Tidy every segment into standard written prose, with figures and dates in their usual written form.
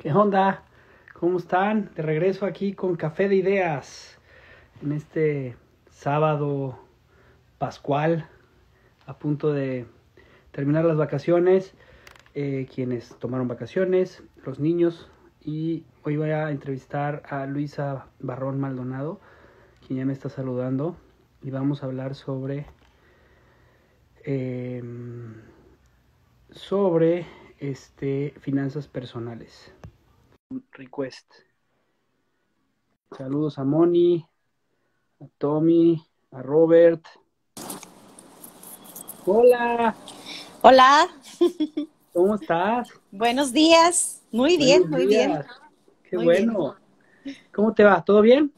¿Qué onda? ¿Cómo están? De regreso aquí con Café de Ideas en este sábado pascual, a punto de terminar las vacaciones, quienes tomaron vacaciones, los niños, y hoy voy a entrevistar a Luisa Barrón Maldonado, quien ya me está saludando, y vamos a hablar eh, sobre finanzas personales. Request. Saludos a Moni, a Tommy, a Robert. Hola, Hola, ¿cómo estás? buenos días. Muy bien, Buenos muy bien, días. Qué muy bien. bueno. ¿Cómo te va? ¿Todo bien?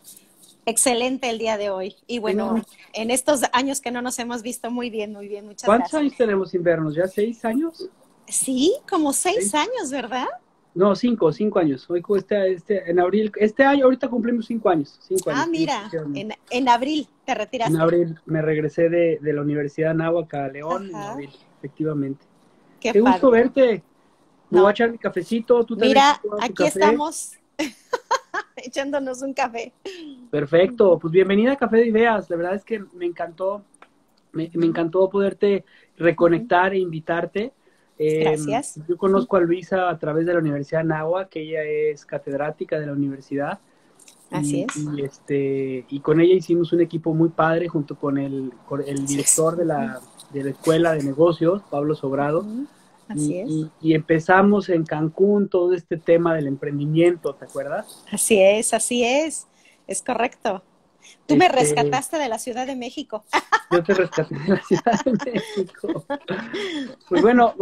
Excelente el día de hoy. Y bueno, Sí. en estos años que no nos hemos visto, muy bien, muchas ¿Cuántos gracias. años tenemos sin vernos? ¿Ya 6 años? Sí, como ¿Seis? 6 años, ¿verdad? No, 5 años. Hoy en abril, este año, ahorita cumplimos 5 años. Cinco Ah, años, sí, mira, efectivamente. en abril te En retiraste. abril me regresé de la Universidad de Anáhuac a León en Ajá, abril, efectivamente. qué Qué gusto padre. verte. Me voy a No, echar mi cafecito, tú también te mira, tomas tu aquí café. estamos echándonos un café. Perfecto, pues bienvenida a Café de Ideas. La verdad es que me encantó, me encantó poderte Ujú. reconectar e invitarte. Eh, Gracias. yo conozco a Luisa a través de la Universidad de Anáhuac, que ella es catedrática de la universidad, Así y, es. y con ella hicimos un equipo muy padre junto con el Así es. director de la Escuela de Negocios, Pablo Sobrado, Ujú. y, Así es. y, y empezamos en Cancún todo este tema del emprendimiento, ¿te acuerdas? Así es, así es. Es correcto. Tú me Este, rescataste de la Ciudad de México. Yo te rescaté de la Ciudad de México. Pues bueno,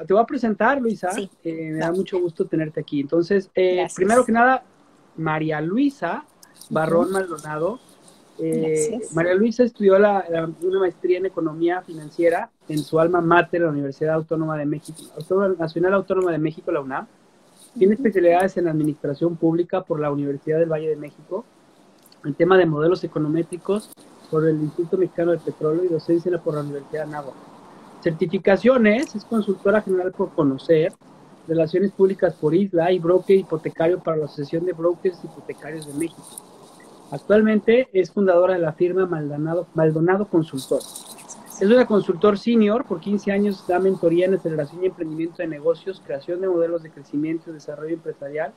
te voy a presentar, Luisa. Sí, Me da no, mucho gusto tenerte aquí. Entonces, primero que gracias. nada, María Luisa Ujú. Barrón Maldonado. Gracias. María Luisa estudió una maestría en economía financiera en su alma mater, la Universidad Autónoma de México, Nacional Autónoma de México, la UNAM. Tiene Ujú. especialidades en administración pública por la Universidad del Valle de México, en tema de modelos econométricos por el Instituto Mexicano de Petróleo y docencia por la Universidad de Anáhuac. Certificaciones: es consultora general por Conocer, relaciones públicas por Isla y broker hipotecario para la Asociación de Brokers Hipotecarios de México. Actualmente es fundadora de la firma Maldonado Consultores. Es una consultor senior, por 15 años da mentoría en aceleración y emprendimiento de negocios, creación de modelos de crecimiento y desarrollo empresarial,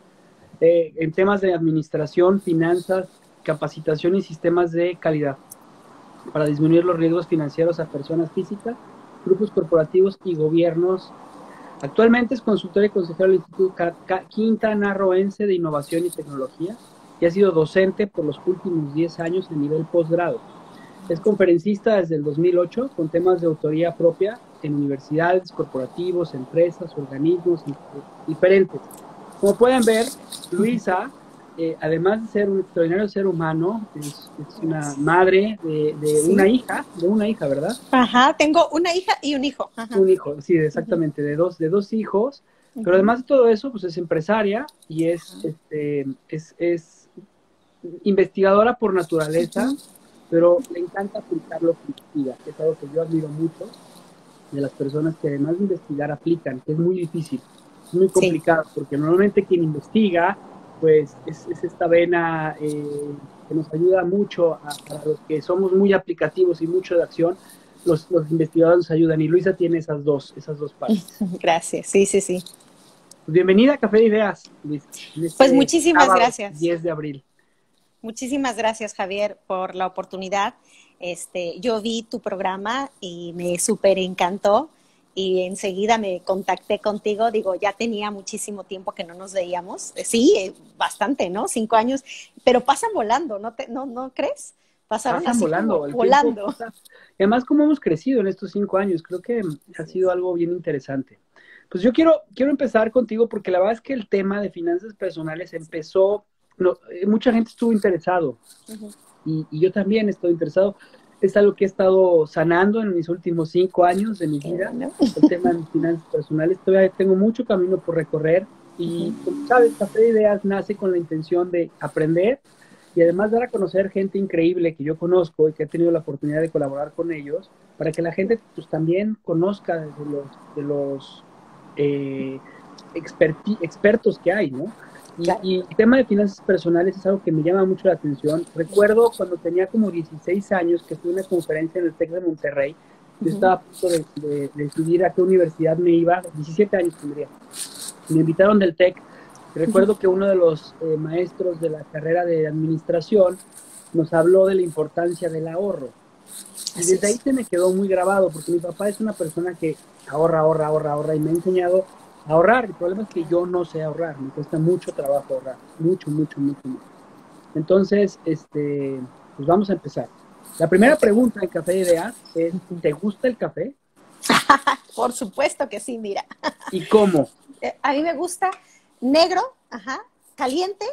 en temas de administración, finanzas, capacitación y sistemas de calidad para disminuir los riesgos financieros a personas físicas, grupos corporativos y gobiernos. Actualmente es consultor y consejero del Instituto Quintanarroense de Innovación y Tecnología y ha sido docente por los últimos 10 años a nivel posgrado. Es conferencista desde el 2008 con temas de autoría propia en universidades, corporativos, empresas, organismos diferentes. Como pueden ver, Luisa, además de ser un extraordinario ser humano, es una Gracias. madre de Sí. una hija, ¿verdad? Ajá, tengo una hija y un hijo. Ajá. Un hijo, sí, Ujú. exactamente, de dos hijos, pero Ujú. además de todo eso, pues es empresaria y es investigadora por naturaleza, Ujú. pero le encanta aplicar lo que investiga, que es algo que yo admiro mucho de las personas que además de investigar aplican, que es muy difícil, es muy Sí, complicado, porque normalmente quien investiga, pues es esta vena que nos ayuda mucho para los que somos muy aplicativos y mucho de acción, los investigadores nos ayudan, y Luisa tiene esas dos partes. gracias. Sí, sí, sí. Pues bienvenida a Café de Ideas, Luisa, en Pues este muchísimas sábado gracias. 10 de abril. Muchísimas gracias, Javier, por la oportunidad. Yo vi tu programa y me súper encantó y enseguida me contacté contigo. Digo, ya tenía muchísimo tiempo que no nos veíamos. Sí, bastante, ¿no? 5 años, pero pasan volando, ¿no crees? Pasaron Pasan así como volando, el tiempo volando. pasa. Y además, cómo hemos crecido en estos 5 años, creo que ha Así sido es. algo bien interesante. Pues yo quiero empezar contigo porque la verdad es que el tema de finanzas personales empezó, no, mucha gente estuvo interesado Ujú. y yo también estoy interesado. Es algo que he estado sanando en mis últimos 5 años de mi Qué vida, bueno. el tema de finanzas personales. Todavía tengo mucho camino por recorrer y, Ujú. como sabes, Café de Ideas nace con la intención de aprender y además dar a conocer gente increíble que yo conozco y que he tenido la oportunidad de colaborar con ellos, para que la gente pues también conozca de los expertos que hay, ¿no? Claro. Y el tema de finanzas personales es algo que me llama mucho la atención. Recuerdo cuando tenía como 16 años que fui a una conferencia en el TEC de Monterrey. Yo estaba a punto de decidir a qué universidad me iba, 17 años tendría. Me invitaron del TEC. Recuerdo que uno de los maestros de la carrera de administración nos habló de la importancia del ahorro. Y Así desde ahí es. se me quedó muy grabado, porque mi papá es una persona que ahorra, ahorra, ahorra, ahorra, y me ha enseñado a ahorrar. El problema es que yo no sé ahorrar, me cuesta mucho trabajo ahorrar, mucho, mucho, mucho, mucho. Entonces, pues vamos a empezar. La primera Ok. pregunta en Café de Ideas es, ¿te gusta el café? Por supuesto que sí, mira. ¿Y cómo? A mí me gusta negro, ajá, caliente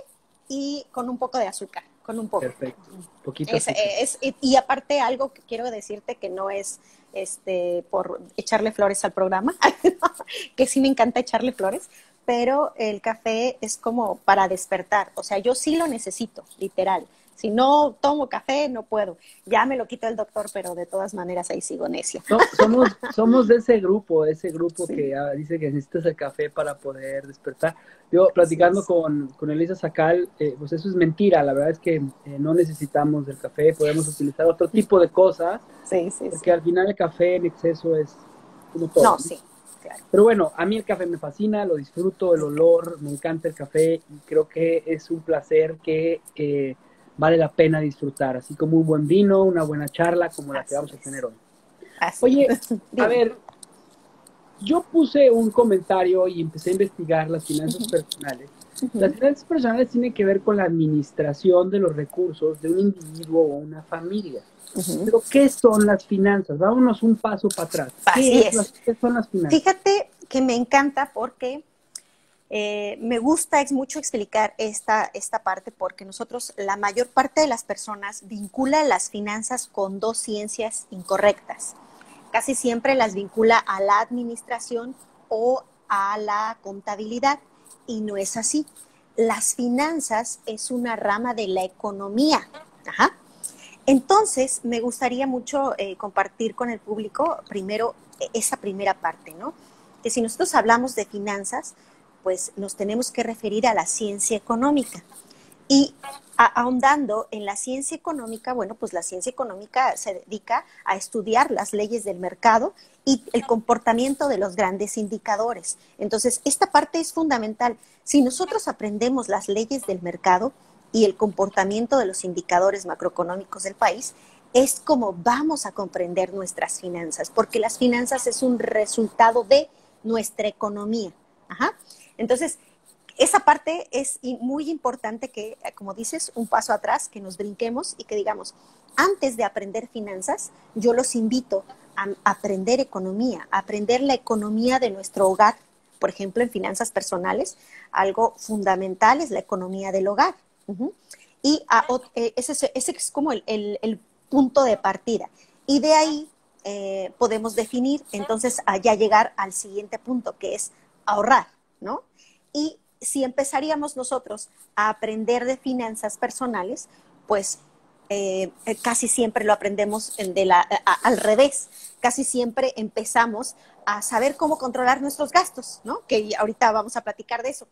y con un poco de azúcar, con un poco. Perfecto, poquito azúcar. Y aparte algo que quiero decirte que no es por echarle flores al programa, que sí me encanta echarle flores, pero el café es como para despertar, o sea, yo sí lo necesito, literal. Si no tomo café, no puedo. Ya me lo quitó el doctor, pero de todas maneras ahí sigo necia. No, somos de ese grupo Sí, que dice que necesitas el café para poder despertar. Yo así platicando es. con Elisa Sacal, pues eso es mentira. La verdad es que no necesitamos del café, podemos utilizar otro tipo de cosas, Sí, sí, sí. porque al final el café en exceso es como todo, No, ¿no? sí, claro. Pero bueno, a mí el café me fascina, lo disfruto, el olor, me encanta el café y creo que es un placer que vale la pena disfrutar, así como un buen vino, una buena charla como la que Así vamos a tener es. hoy. Así Oye, es. a Dime. ver, yo puse un comentario y empecé a investigar las finanzas personales. Las finanzas personales tienen que ver con la administración de los recursos de un individuo o una familia. Pero, ¿qué son las finanzas? Vámonos un paso para atrás. Así es. ¿Qué son las finanzas? Fíjate que me encanta porque me gusta es mucho explicar esta parte porque nosotros, la mayor parte de las personas vincula las finanzas con dos ciencias incorrectas. Casi siempre las vincula a la administración o a la contabilidad y no es así. Las finanzas es una rama de la economía. Ajá. Entonces, me gustaría mucho compartir con el público primero esa primera parte, ¿no? Que si nosotros hablamos de finanzas, pues nos tenemos que referir a la ciencia económica. Y ahondando en la ciencia económica, bueno, pues la ciencia económica se dedica a estudiar las leyes del mercado y el comportamiento de los grandes indicadores. Entonces, esta parte es fundamental. Si nosotros aprendemos las leyes del mercado y el comportamiento de los indicadores macroeconómicos del país, es como vamos a comprender nuestras finanzas, porque las finanzas es un resultado de nuestra economía. Ajá. Entonces, esa parte es muy importante que, como dices, un paso atrás, que nos brinquemos y que digamos, antes de aprender finanzas, yo los invito a aprender economía, a aprender la economía de nuestro hogar. Por ejemplo, en finanzas personales, algo fundamental es la economía del hogar. Y ese es como el punto de partida. Y de ahí podemos definir, entonces, ya llegar al siguiente punto, que es ahorrar, ¿no? Y si empezaríamos nosotros a aprender de finanzas personales, pues casi siempre lo aprendemos al revés. Casi siempre empezamos a saber cómo controlar nuestros gastos, ¿no? Que ahorita vamos a platicar de eso.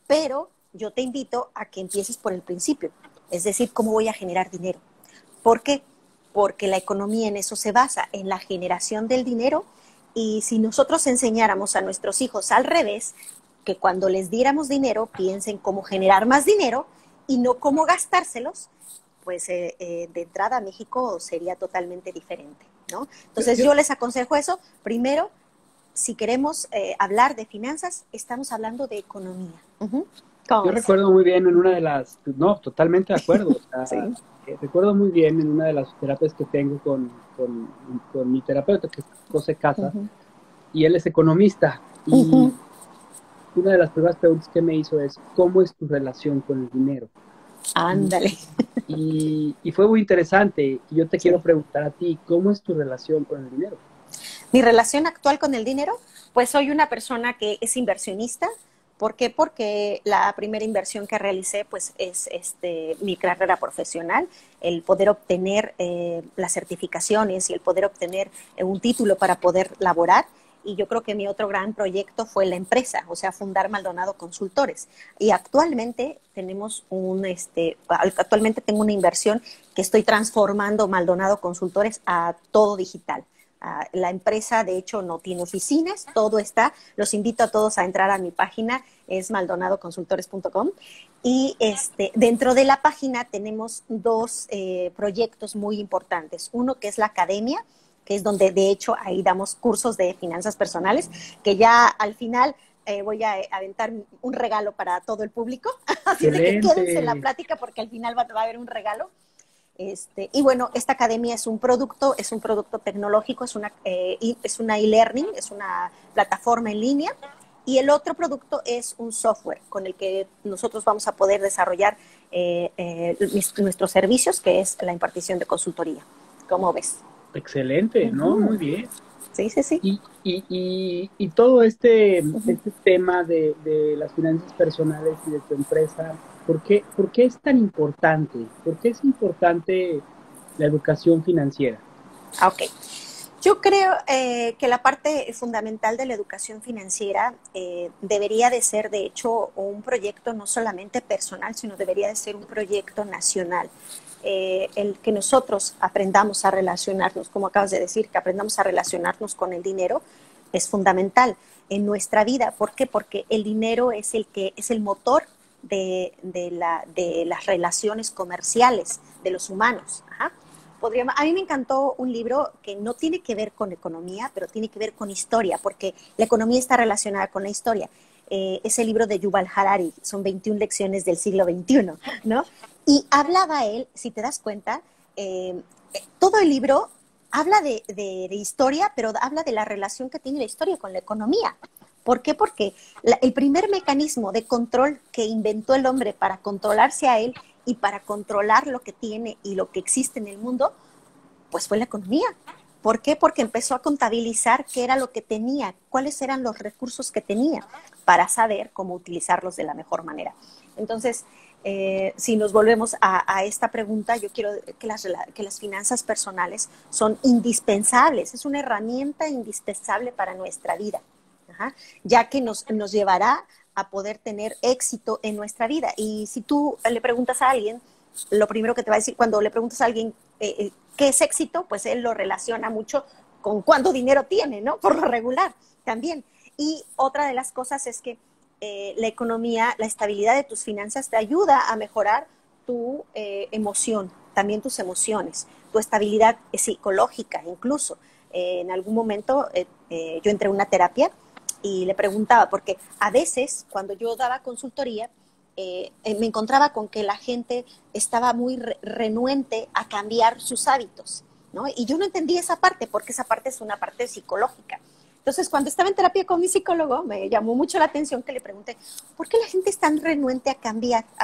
Pero yo te invito a que empieces por el principio, es decir, cómo voy a generar dinero. ¿Por qué? Porque la economía en eso se basa, en la generación del dinero. Y si nosotros enseñáramos a nuestros hijos al revés, que cuando les diéramos dinero piensen cómo generar más dinero y no cómo gastárselos, pues de entrada a México sería totalmente diferente, ¿no? Entonces Yo, yo les aconsejo eso. Primero, si queremos hablar de finanzas, estamos hablando de economía. ¿Cómo yo ves? recuerdo muy bien en una de las, no, totalmente de acuerdo. O sea, Sí. recuerdo muy bien en una de las terapias que tengo con mi terapeuta, que es José Casa, y él es economista. Y una de las primeras preguntas que me hizo es, ¿cómo es tu relación con el dinero? Y, Ándale. y fue muy interesante. Y yo te quiero Sí. preguntar a ti, ¿cómo es tu relación con el dinero? Mi relación actual con el dinero, pues soy una persona que es inversionista. ¿Por qué? Porque la primera inversión que realicé pues es mi carrera profesional, el poder obtener las certificaciones y el poder obtener un título para poder laborar. y yo creo que mi otro gran proyecto fue la empresa, o sea, fundar Maldonado Consultores. Y actualmente actualmente tengo una inversión que estoy transformando Maldonado Consultores a todo digital. La empresa, de hecho, no tiene oficinas, todo está. Los invito a todos a entrar a mi página, es maldonadoconsultores.com. Y dentro de la página tenemos dos proyectos muy importantes. Uno que es la academia, que es donde de hecho ahí damos cursos de finanzas personales, que ya al final voy a aventar un regalo para todo el público. Así de que quédense en la plática porque al final va a haber un regalo. Y bueno, esta academia es un producto tecnológico, es una e-learning, es una plataforma en línea. Y el otro producto es un software con el que nosotros vamos a poder desarrollar nuestros servicios, que es la impartición de consultoría. ¿Cómo ves? Excelente, ¿no? Muy bien. Sí, sí, sí. Y todo este tema de las finanzas personales y de tu empresa, ¿por qué es tan importante? ¿Por qué es importante la educación financiera? Ok. Yo creo que la parte fundamental de la educación financiera debería de ser, de hecho, un proyecto no solamente personal, sino debería de ser un proyecto nacional. El que nosotros aprendamos a relacionarnos, como acabas de decir, que aprendamos a relacionarnos con el dinero, es fundamental en nuestra vida. ¿Por qué? Porque el dinero es el motor de las relaciones comerciales de los humanos. Ajá. A mí me encantó un libro que no tiene que ver con economía, pero tiene que ver con historia, porque la economía está relacionada con la historia. Es el libro de Yuval Harari, son 21 lecciones del siglo XXI, ¿no? Y hablaba él, si te das cuenta, todo el libro habla de historia, pero habla de la relación que tiene la historia con la economía. ¿Por qué? Porque el primer mecanismo de control que inventó el hombre para controlarse a él y para controlar lo que tiene y lo que existe en el mundo, pues fue la economía. ¿Por qué? Porque empezó a contabilizar qué era lo que tenía, cuáles eran los recursos que tenía para saber cómo utilizarlos de la mejor manera. Entonces, si nos volvemos a esta pregunta, yo quiero que las finanzas personales son indispensables, es una herramienta indispensable para nuestra vida, ya que nos llevará a poder tener éxito en nuestra vida. Y si tú le preguntas a alguien, lo primero que te va a decir, cuando le preguntas a alguien qué es éxito, pues él lo relaciona mucho con cuánto dinero tiene, ¿no? Por lo regular también. Y otra de las cosas es que la economía, la estabilidad de tus finanzas te ayuda a mejorar tu emoción, también tus emociones, tu estabilidad psicológica incluso. En algún momento yo entré en una terapia y le preguntaba, porque a veces cuando yo daba consultoría, me encontraba con que la gente estaba muy renuente a cambiar sus hábitos, ¿no? Y yo no entendía esa parte, porque esa parte es una parte psicológica. Entonces, cuando estaba en terapia con mi psicólogo, me llamó mucho la atención que le pregunté, ¿por qué la gente es tan renuente a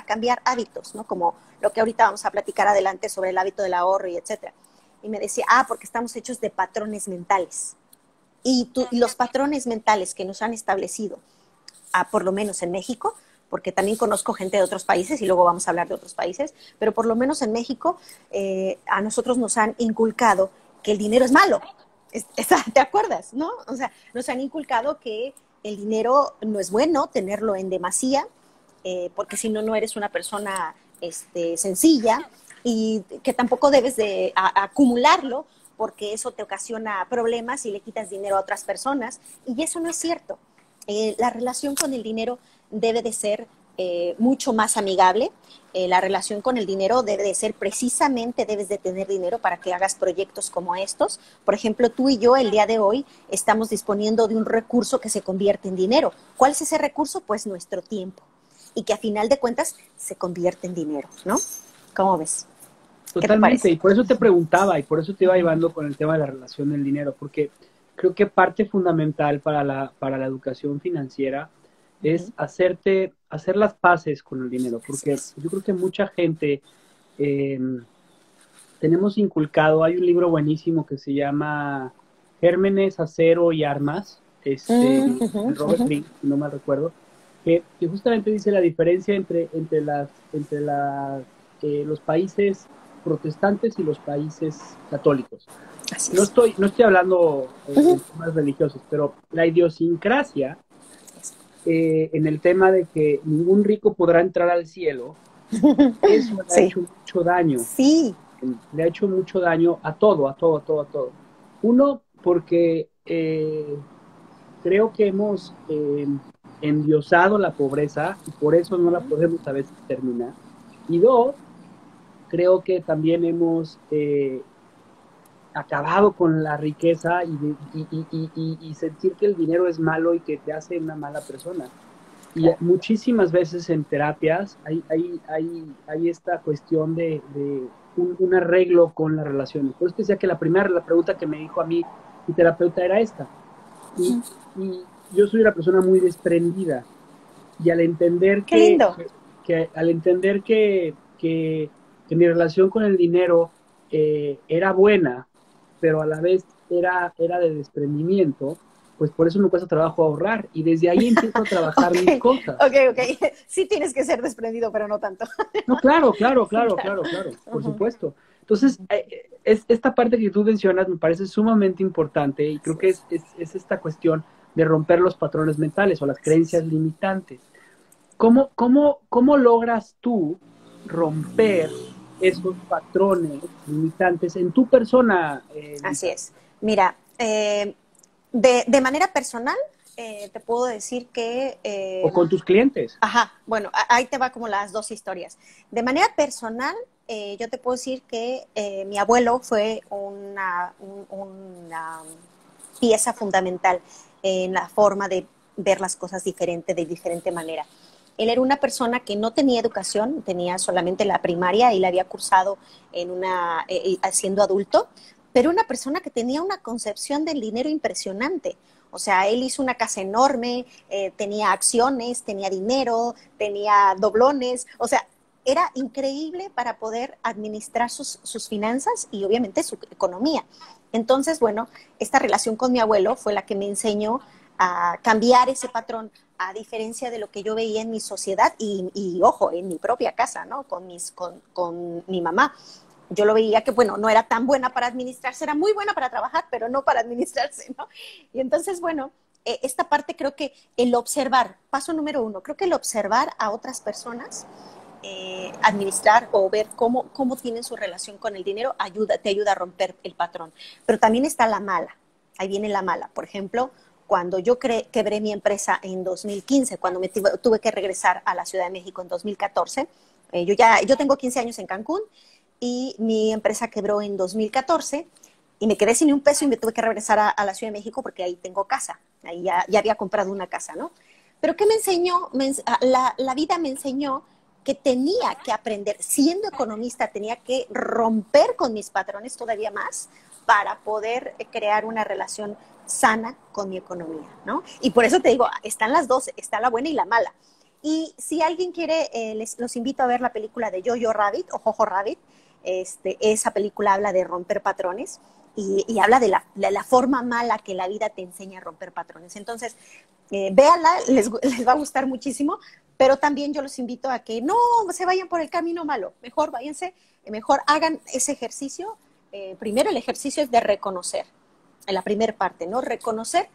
cambiar hábitos, ¿no? Como lo que ahorita vamos a platicar adelante sobre el hábito del ahorro y etcétera. Y me decía, porque estamos hechos de patrones mentales. Y los patrones mentales que nos han establecido, por lo menos en México, porque también conozco gente de otros países y luego vamos a hablar de otros países, pero por lo menos en México a nosotros nos han inculcado que el dinero es malo. ¿Te acuerdas? ¿No? O sea, nos han inculcado que el dinero no es bueno tenerlo en demasía, porque si no, no eres una persona sencilla, y que tampoco debes de acumularlo, porque eso te ocasiona problemas y le quitas dinero a otras personas, y eso no es cierto. La relación con el dinero debe de ser mucho más amigable. La relación con el dinero debe de ser precisamente, debes de tener dinero para que hagas proyectos como estos. Por ejemplo, tú y yo el día de hoy estamos disponiendo de un recurso que se convierte en dinero. ¿Cuál es ese recurso? Pues nuestro tiempo. Y que a final de cuentas se convierte en dinero, ¿no? ¿Cómo ves? Totalmente, y por eso te preguntaba, y por eso te iba llevando con el tema de la relación del dinero, porque creo que parte fundamental para la educación financiera es hacer las paces con el dinero, porque yo creo que mucha gente tenemos inculcado, hay un libro buenísimo que se llama Gérmenes, Acero y Armas, de Robert Greene, si no mal recuerdo, que justamente dice la diferencia entre los países protestantes y los países católicos. Así es. No estoy hablando de temas religiosos, pero la idiosincrasia en el tema de que ningún rico podrá entrar al cielo, eso le ha Sí, hecho mucho daño. sí. Le ha hecho mucho daño a todo, a todo, a todo, a todo. Uno, porque creo que hemos endiosado la pobreza y por eso no la podemos a veces terminar. Y dos, creo que también hemos acabado con la riqueza y sentir que el dinero es malo y que te hace una mala persona. Y Claro. muchísimas veces en terapias hay esta cuestión de un arreglo con las relaciones. Por eso decía que la pregunta que me dijo a mí mi terapeuta era esta. Y yo soy una persona muy desprendida. Y al entender Qué lindo. al entender que mi relación con el dinero era buena, pero a la vez era de desprendimiento, pues por eso me cuesta trabajo ahorrar. Y desde ahí empiezo a trabajar mis Ok, cosas. ok, ok. Sí tienes que ser desprendido, pero no tanto. No, claro, claro, claro, Claro. claro, claro, por Ujú. supuesto. Entonces, esta parte que tú mencionas me parece sumamente importante y creo Así que es. es esta cuestión de romper los patrones mentales o las Así es. creencias limitantes. ¿Cómo logras tú romper esos patrones limitantes en tu persona, Así Lisa? es. Mira, de manera personal, te puedo decir que O con tus clientes. ajá, bueno, ahí te va como las dos historias. De manera personal, yo te puedo decir que mi abuelo fue una pieza fundamental en la forma de ver las cosas diferente, de diferente manera. Él era una persona que no tenía educación, tenía solamente la primaria y la había cursado siendo adulto, pero una persona que tenía una concepción del dinero impresionante. O sea, él hizo una casa enorme, tenía acciones, tenía dinero, tenía doblones, o sea, era increíble para poder administrar sus finanzas y obviamente su economía. Entonces, bueno, esta relación con mi abuelo fue la que me enseñó a cambiar ese patrón, a diferencia de lo que yo veía en mi sociedad ojo, en mi propia casa, ¿no? Con mi mamá. Yo lo veía que, bueno, no era tan buena para administrarse, era muy buena para trabajar, pero no para administrarse, ¿no? Y entonces, bueno, esta parte creo que el observar, paso número uno, creo que el observar a otras personas, administrar o ver cómo tienen su relación con el dinero te ayuda a romper el patrón. Pero también está la mala, ahí viene la mala. Por ejemplo, cuando yo quebré mi empresa en 2015, cuando me tuve que regresar a la Ciudad de México en 2014, yo tengo 15 años en Cancún y mi empresa quebró en 2014 y me quedé sin ni un peso y me tuve que regresar a la Ciudad de México porque ahí tengo casa, ahí ya había comprado una casa, ¿no? Pero ¿qué me enseñó? La vida me enseñó que tenía que aprender, siendo economista, tenía que romper con mis patrones todavía más para poder crear una relación sana con mi economía, ¿no? Y por eso te digo, están las dos, está la buena y la mala. Y si alguien quiere, los invito a ver la película de Jojo Rabbit o Jojo Rabbit. Esa película habla de romper patrones y habla de la forma mala que la vida te enseña a romper patrones. Entonces, véanla, les va a gustar muchísimo, pero también yo los invito a que no se vayan por el camino malo, mejor váyanse, mejor hagan ese ejercicio. Primero el ejercicio es de reconocer, en la primera parte, ¿no? Reconocer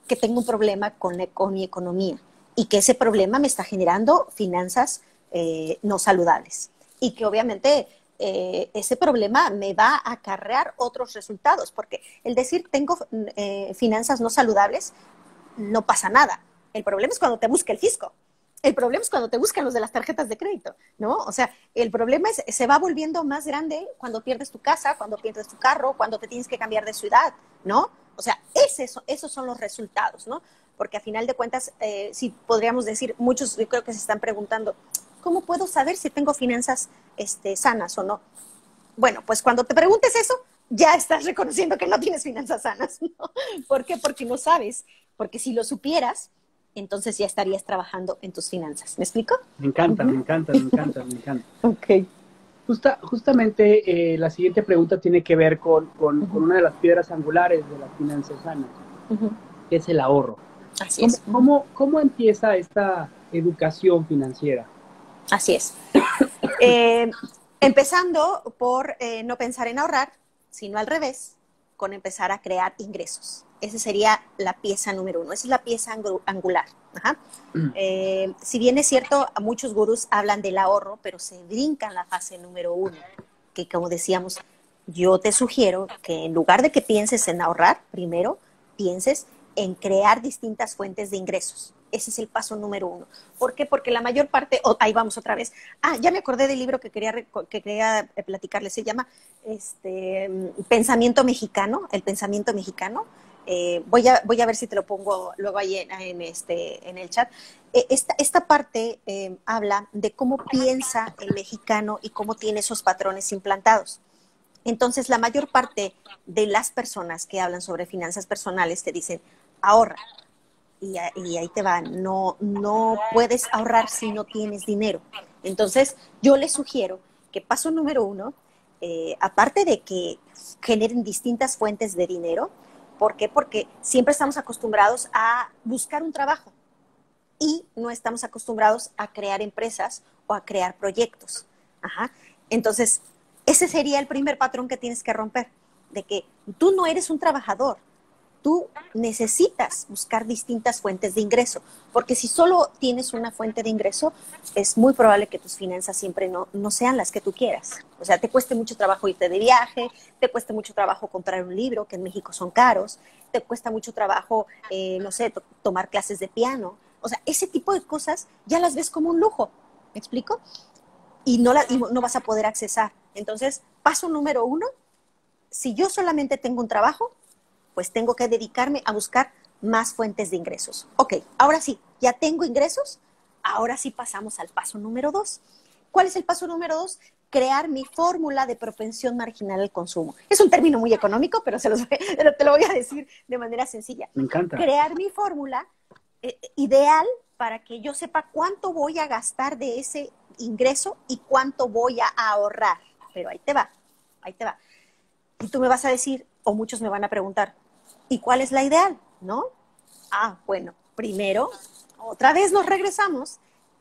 que tengo un problema con mi economía y que ese problema me está generando finanzas no saludables y que obviamente ese problema me va a acarrear otros resultados, porque el decir tengo finanzas no saludables no pasa nada. El problema es cuando te busca el fisco. El problema es cuando te buscan los de las tarjetas de crédito, ¿no? O sea, el problema se va volviendo más grande cuando pierdes tu casa, cuando pierdes tu carro, cuando te tienes que cambiar de ciudad, ¿no? O sea, esos son los resultados, ¿no? Porque a final de cuentas, sí podríamos decir, muchos yo creo que se están preguntando, ¿cómo puedo saber si tengo finanzas sanas o no? Bueno, pues cuando te preguntes eso, ya estás reconociendo que no tienes finanzas sanas, ¿no? ¿Por qué? Porque no sabes. Porque si lo supieras, entonces ya estarías trabajando en tus finanzas. ¿Me explico? Me encanta, me encanta, me encanta, me encanta. Ok. Justamente la siguiente pregunta tiene que ver con una de las piedras angulares de las finanzas sanas, que es el ahorro. Así es. ¿Cómo empieza esta educación financiera? Así es. Eh, Empezando por no pensar en ahorrar, sino al revés. con empezar a crear ingresos. Esa sería la pieza número 1. Esa es la pieza angular. Ajá. Si bien es cierto, muchos gurús hablan del ahorro, pero se brincan la fase número 1, que como decíamos, yo te sugiero que en lugar de que pienses en ahorrar, primero pienses en crear distintas fuentes de ingresos. Ese es el paso número 1. ¿Por qué? Porque la mayor parte, ahí vamos otra vez. Ya me acordé del libro que quería platicarles. Se llama Pensamiento Mexicano, el pensamiento mexicano. Voy a ver si te lo pongo luego ahí en el chat. Esta parte habla de cómo piensa el mexicano y cómo tiene esos patrones implantados. Entonces, la mayor parte de las personas que hablan sobre finanzas personales te dicen, ahorra. Y ahí te va, no puedes ahorrar si no tienes dinero. Entonces, yo les sugiero que paso número 1, aparte de que generen distintas fuentes de dinero, ¿por qué? Porque siempre estamos acostumbrados a buscar un trabajo y no estamos acostumbrados a crear empresas o a crear proyectos. Ajá. Entonces, ese sería el primer patrón que tienes que romper, de que tú no eres un trabajador. Tú necesitas buscar distintas fuentes de ingreso, porque si solo tienes una fuente de ingreso, es muy probable que tus finanzas siempre no sean las que tú quieras. O sea, te cueste mucho trabajo irte de viaje, te cueste mucho trabajo comprar un libro, que en México son caros, te cuesta mucho trabajo, no sé, tomar clases de piano. O sea, ese tipo de cosas ya las ves como un lujo, ¿me explico? Y no vas a poder accesar. Entonces, paso número 1, si yo solamente tengo un trabajo, pues tengo que dedicarme a buscar más fuentes de ingresos. Ok, ahora sí, ya tengo ingresos, ahora sí pasamos al paso número 2. ¿Cuál es el paso número 2? Crear mi fórmula de propensión marginal al consumo. Es un término muy económico, pero te lo voy a decir de manera sencilla. Me encanta. Crear mi fórmula ideal para que yo sepa cuánto voy a gastar de ese ingreso y cuánto voy a ahorrar. Pero ahí te va. Y tú me vas a decir, o muchos me van a preguntar, ¿y cuál es la ideal? ¿No? Bueno, primero, otra vez nos regresamos,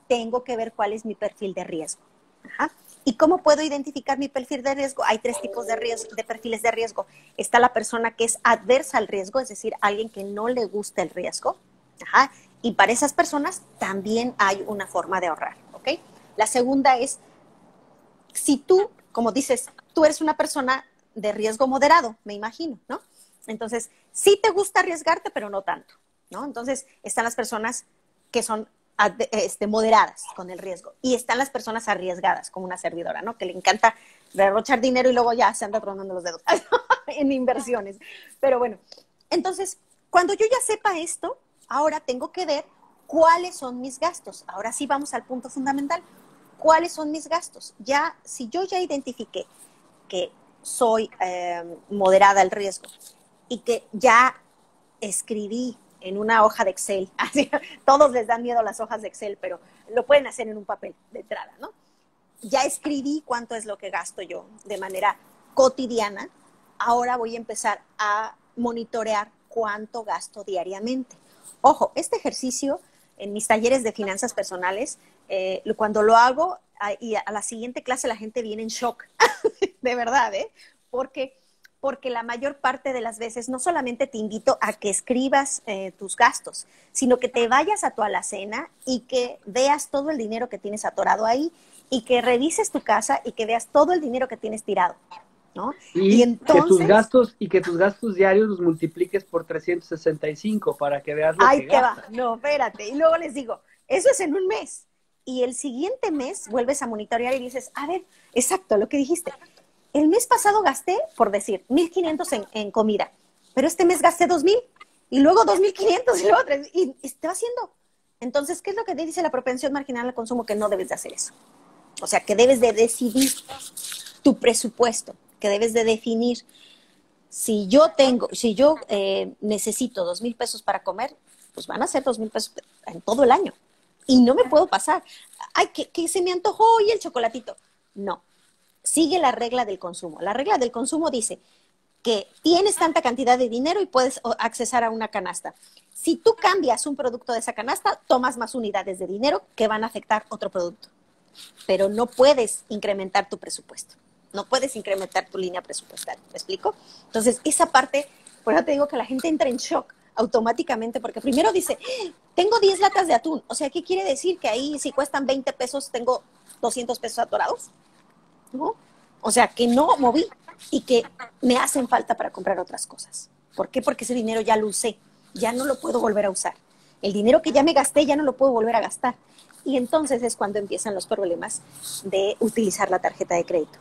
tengo que ver cuál es mi perfil de riesgo. Ajá. ¿Y cómo puedo identificar mi perfil de riesgo? Hay 3 tipos de perfiles de riesgo. Está la persona que es adversa al riesgo, es decir, alguien que no le gusta el riesgo. Ajá. Y para esas personas también hay una forma de ahorrar, ¿ok? La segunda es, si tú, como dices, tú eres una persona de riesgo moderado, me imagino, ¿no? Entonces, sí te gusta arriesgarte, pero no tanto, ¿no? Entonces, están las personas que son moderadas con el riesgo y están las personas arriesgadas, como una servidora, ¿no? Que le encanta derrochar dinero y luego ya se anda tronando los dedos en inversiones. Pero bueno, entonces, cuando yo ya sepa esto, ahora tengo que ver cuáles son mis gastos. Ahora sí vamos al punto fundamental. ¿Cuáles son mis gastos? Si yo ya identifiqué que soy moderada al riesgo y que ya escribí en una hoja de Excel, así, todos les dan miedo a las hojas de Excel, pero lo pueden hacer en un papel de entrada, ¿no? Ya escribí cuánto es lo que gasto yo de manera cotidiana, ahora voy a empezar a monitorear cuánto gasto diariamente. Ojo, este ejercicio en mis talleres de finanzas personales, cuando lo hago y a la siguiente clase la gente viene en shock, de verdad, porque la mayor parte de las veces no solamente te invito a que escribas tus gastos, sino que te vayas a tu alacena y que veas todo el dinero que tienes atorado ahí y que revises tu casa y que veas todo el dinero que tienes tirado, ¿no? Y entonces, que tus gastos diarios los multipliques por 365 para que veas lo que gastas. No, espérate. Y luego les digo, eso es en un mes. Y el siguiente mes vuelves a monitorear y dices, a ver, exacto, lo que dijiste. El mes pasado gasté, por decir, 1,500 en comida, pero este mes gasté 2,000 y luego 2,500 y luego 3,000 y te va haciendo. Entonces, ¿qué es lo que te dice la propensión marginal al consumo? Que no debes de hacer eso. O sea, que debes de decidir tu presupuesto, que debes de definir. Si yo necesito 2,000 pesos para comer, pues van a ser 2,000 pesos en todo el año. Y no me puedo pasar. Ay, que se me antojó hoy el chocolatito. No. Sigue la regla del consumo. La regla del consumo dice que tienes tanta cantidad de dinero y puedes accesar a una canasta. Si tú cambias un producto de esa canasta, tomas más unidades de dinero que van a afectar otro producto. Pero no puedes incrementar tu presupuesto. no puedes incrementar tu línea presupuestaria, ¿me explico? Entonces, esa parte, por eso te digo que la gente entra en shock automáticamente, porque primero dice, tengo 10 latas de atún, o sea, ¿qué quiere decir? Que ahí si cuestan 20 pesos, tengo 200 pesos atorados, ¿no? O sea, que no moví y que me hacen falta para comprar otras cosas. ¿Por qué? Porque ese dinero ya lo usé, ya no lo puedo volver a usar. El dinero que ya me gasté ya no lo puedo volver a gastar. Y entonces es cuando empiezan los problemas de utilizar la tarjeta de crédito.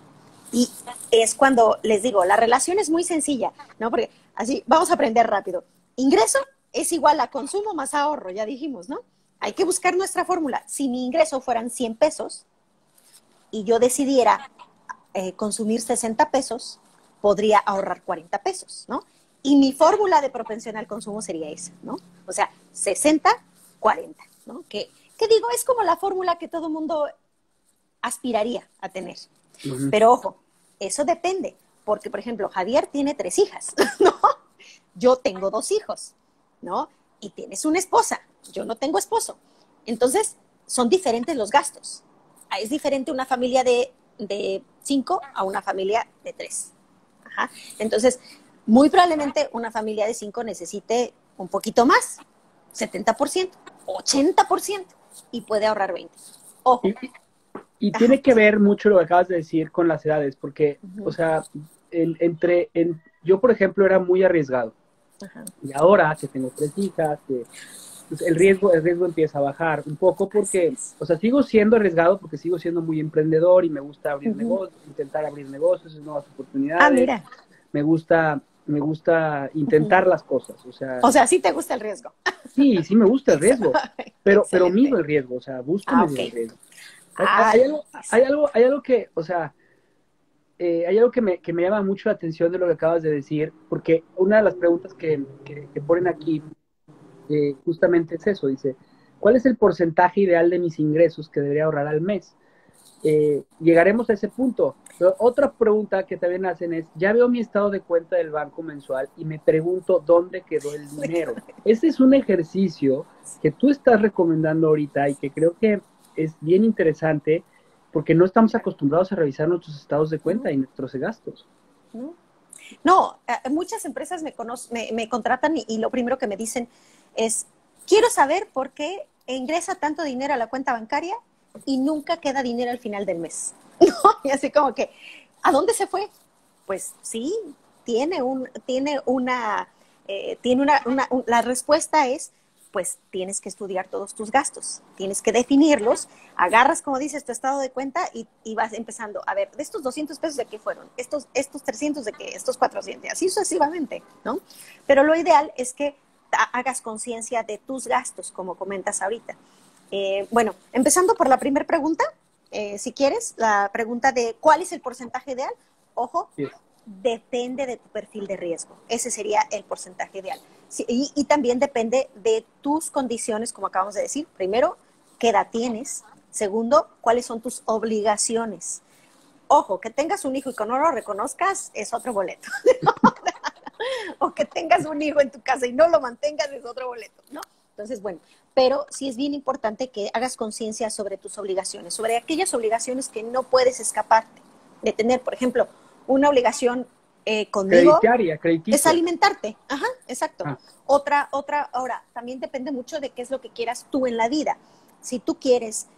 Y es cuando les digo, la relación es muy sencilla, ¿no? Porque así, vamos a aprender rápido. Ingreso es igual a consumo más ahorro, ya dijimos, ¿no? Hay que buscar nuestra fórmula. Si mi ingreso fueran 100 pesos y yo decidiera consumir 60 pesos, podría ahorrar 40 pesos, ¿no? Y mi fórmula de propensión al consumo sería esa, ¿no? O sea, 60, 40, ¿no? Que digo, es como la fórmula que todo mundo aspiraría a tener. Ujú. Pero ojo, eso depende, porque por ejemplo, Javier tiene 3 hijas, ¿no? Yo tengo 2 hijos, ¿no? Y tienes una esposa, yo no tengo esposo. Entonces, son diferentes los gastos. Es diferente una familia de 5 a una familia de 3. Ajá. Entonces, muy probablemente una familia de 5 necesite un poquito más, 70%, 80%, y puede ahorrar 20. Ojo. Y Ajá. tiene que ver mucho lo que acabas de decir con las edades, porque, o sea, yo, por ejemplo, era muy arriesgado. Ajá. Y ahora que tengo 3 hijas, que pues, el riesgo empieza a bajar un poco porque, o sea, sigo siendo arriesgado porque sigo siendo muy emprendedor y me gusta abrir negocios, intentar abrir negocios, nuevas Ah, oportunidades. mira. Me gusta intentar las cosas, o sea, O sea, sí te gusta el riesgo. sí me gusta el riesgo, pero mido Excelente. el riesgo, o sea, busco Ah, medir ok. el riesgo. Hay, Ah, hay algo que, o sea, hay algo que me llama mucho la atención de lo que acabas de decir, porque una de las preguntas que ponen aquí justamente es eso, dice, ¿cuál es el porcentaje ideal de mis ingresos que debería ahorrar al mes? Llegaremos a ese punto. Pero otra pregunta que también hacen es, ya veo mi estado de cuenta del banco mensual y me pregunto dónde quedó el dinero. Ese es un ejercicio que tú estás recomendando ahorita y que creo que es bien interesante porque no estamos acostumbrados a revisar nuestros estados de cuenta y nuestros gastos. ¿no? No, muchas empresas me contratan y lo primero que me dicen es, quiero saber por qué ingresa tanto dinero a la cuenta bancaria y nunca queda dinero al final del mes. ¿No? Y así como que, ¿a dónde se fue? Pues sí, la respuesta es, pues tienes que estudiar todos tus gastos, tienes que definirlos, agarras, como dices, tu estado de cuenta y vas empezando, a ver, de estos 200 pesos de qué fueron, estos 300 de qué, estos 400, así sucesivamente, ¿no? Pero lo ideal es que hagas conciencia de tus gastos, como comentas ahorita. Bueno, empezando por la primera pregunta, si quieres, la pregunta de ¿cuál es el porcentaje ideal? Ojo, Sí. depende de tu perfil de riesgo. Ese sería el porcentaje ideal. Sí, y también depende de tus condiciones, como acabamos de decir. Primero, ¿qué edad tienes? Segundo, ¿cuáles son tus obligaciones? Ojo, que tengas un hijo y que no lo reconozcas es otro boleto. O que tengas un hijo en tu casa y no lo mantengas es otro boleto, ¿no? Entonces, bueno, pero sí es bien importante que hagas conciencia sobre tus obligaciones, sobre aquellas obligaciones que no puedes escaparte de tener. Por ejemplo, una obligación conmigo es Crediticia. alimentarte. Ajá, exacto. Ah, Ahora, también depende mucho de qué es lo que quieras tú en la vida. Si tú quieres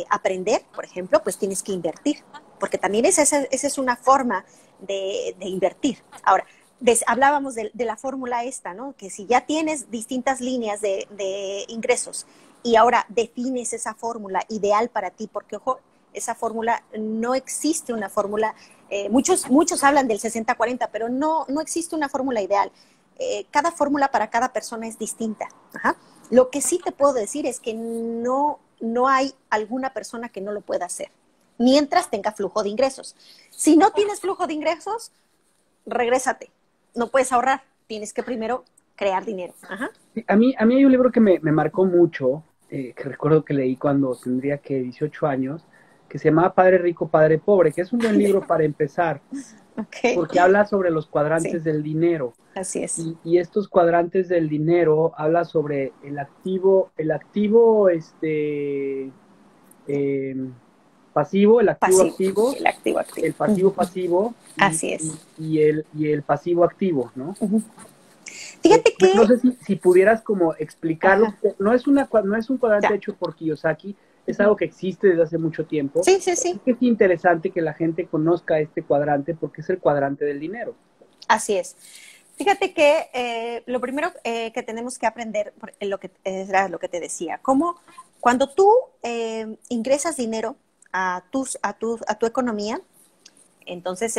aprender, por ejemplo, pues tienes que invertir, porque también esa es una forma de invertir. Ahora, hablábamos de la fórmula esta, ¿no? Que si ya tienes distintas líneas de ingresos y ahora defines esa fórmula ideal para ti, porque ojo, esa fórmula no existe una fórmula, muchos hablan del 60-40, pero no existe una fórmula ideal. Cada fórmula para cada persona es distinta. Ajá. Lo que sí te puedo decir es que no hay alguna persona que no lo pueda hacer, mientras tenga flujo de ingresos. Si no tienes flujo de ingresos, regrésate. No puedes ahorrar, tienes que primero crear dinero. Ajá. sí, a mí hay un libro que me marcó mucho, que recuerdo que leí cuando tendría que 18 años, que se llamaba Padre Rico, Padre Pobre, que es un buen libro para empezar, Ok. porque habla sobre los Sí, cuadrantes del dinero. así es. Y estos cuadrantes del dinero habla sobre el activo, eh, pasivo, el activo Pasivo, activo, el activo activo. el pasivo pasivo Así es. y el pasivo activo, ¿no? Fíjate que... No sé si pudieras como explicarlo, no es un cuadrante Ya. hecho por Kiyosaki, es algo que existe desde hace mucho tiempo. Sí, sí, sí. Es interesante que la gente conozca este cuadrante porque es el cuadrante del dinero. Así es. Fíjate que lo primero que tenemos que aprender, era lo que te decía, cómo cuando tú ingresas dinero a tu economía, entonces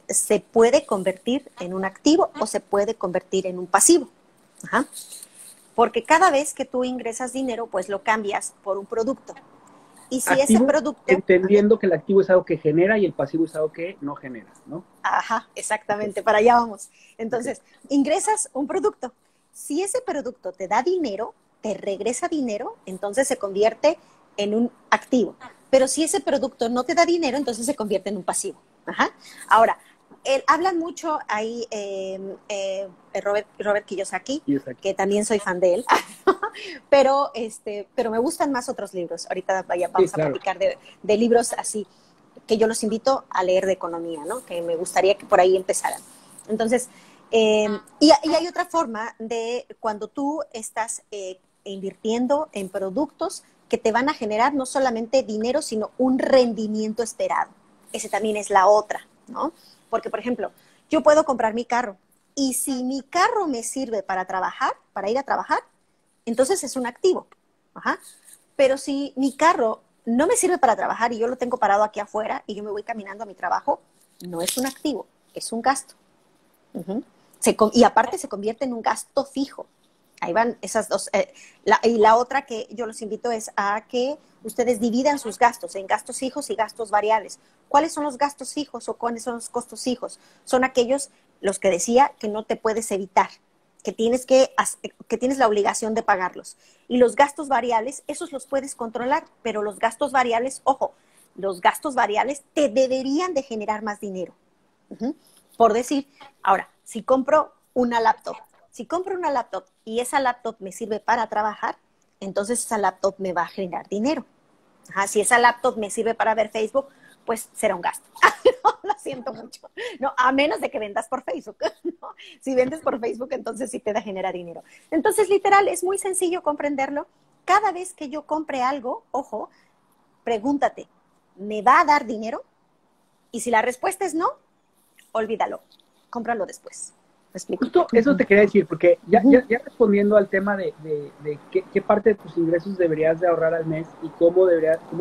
se puede convertir en un activo o se puede convertir en un pasivo. Ajá. Porque cada vez que tú ingresas dinero, pues lo cambias por un producto. Y si ese Activo, producto... entendiendo que el activo es algo que genera y el pasivo es algo que no genera, ¿no? Ajá, exactamente, para allá vamos. Entonces, ingresas un producto. Si ese producto te da dinero, te regresa dinero, entonces se convierte en un activo. Pero si ese producto no te da dinero, entonces se convierte en un pasivo. Ajá. Ahora, hablan mucho ahí Robert Kiyosaki, que también soy fan de él, pero me gustan más otros libros. Ahorita vamos a platicar de libros así, que yo los invito a leer de economía, ¿no? Que me gustaría que por ahí empezaran. Entonces, y hay otra forma de cuando tú estás invirtiendo en productos que te van a generar no solamente dinero, sino un rendimiento esperado. Ese también es la otra, ¿no? Porque, por ejemplo, yo puedo comprar mi carro y si mi carro me sirve para trabajar, para ir a trabajar, entonces es un activo. Ajá. Pero si mi carro no me sirve para trabajar y yo lo tengo parado aquí afuera y yo me voy caminando a mi trabajo, no es un activo, es un gasto. Y aparte se convierte en un gasto fijo. Ahí van esas dos. Y la otra que yo los invito es a que ustedes dividan sus gastos en gastos fijos y gastos variables. ¿Cuáles son los gastos fijos o cuáles son los costos fijos? Son aquellos, los que decía, que no te puedes evitar, que tienes la obligación de pagarlos. Y los gastos variables, esos los puedes controlar, pero los gastos variables, ojo, los gastos variables te deberían de generar más dinero. Por decir, ahora, si compro una laptop y esa laptop me sirve para trabajar, entonces esa laptop me va a generar dinero. Ajá, si esa laptop me sirve para ver Facebook, pues será un gasto. No, lo siento mucho. No, a menos de que vendas por Facebook. ¿No? Si vendes por Facebook, entonces sí te da genera dinero. Entonces, literal, es muy sencillo comprenderlo. Cada vez que yo compre algo, ojo, pregúntate, ¿me va a dar dinero? Y si la respuesta es no, olvídalo. Cómpralo después. ¿Me explico? Justo eso te quería decir, porque ya respondiendo al tema de qué parte de tus ingresos deberías de ahorrar al mes y cómo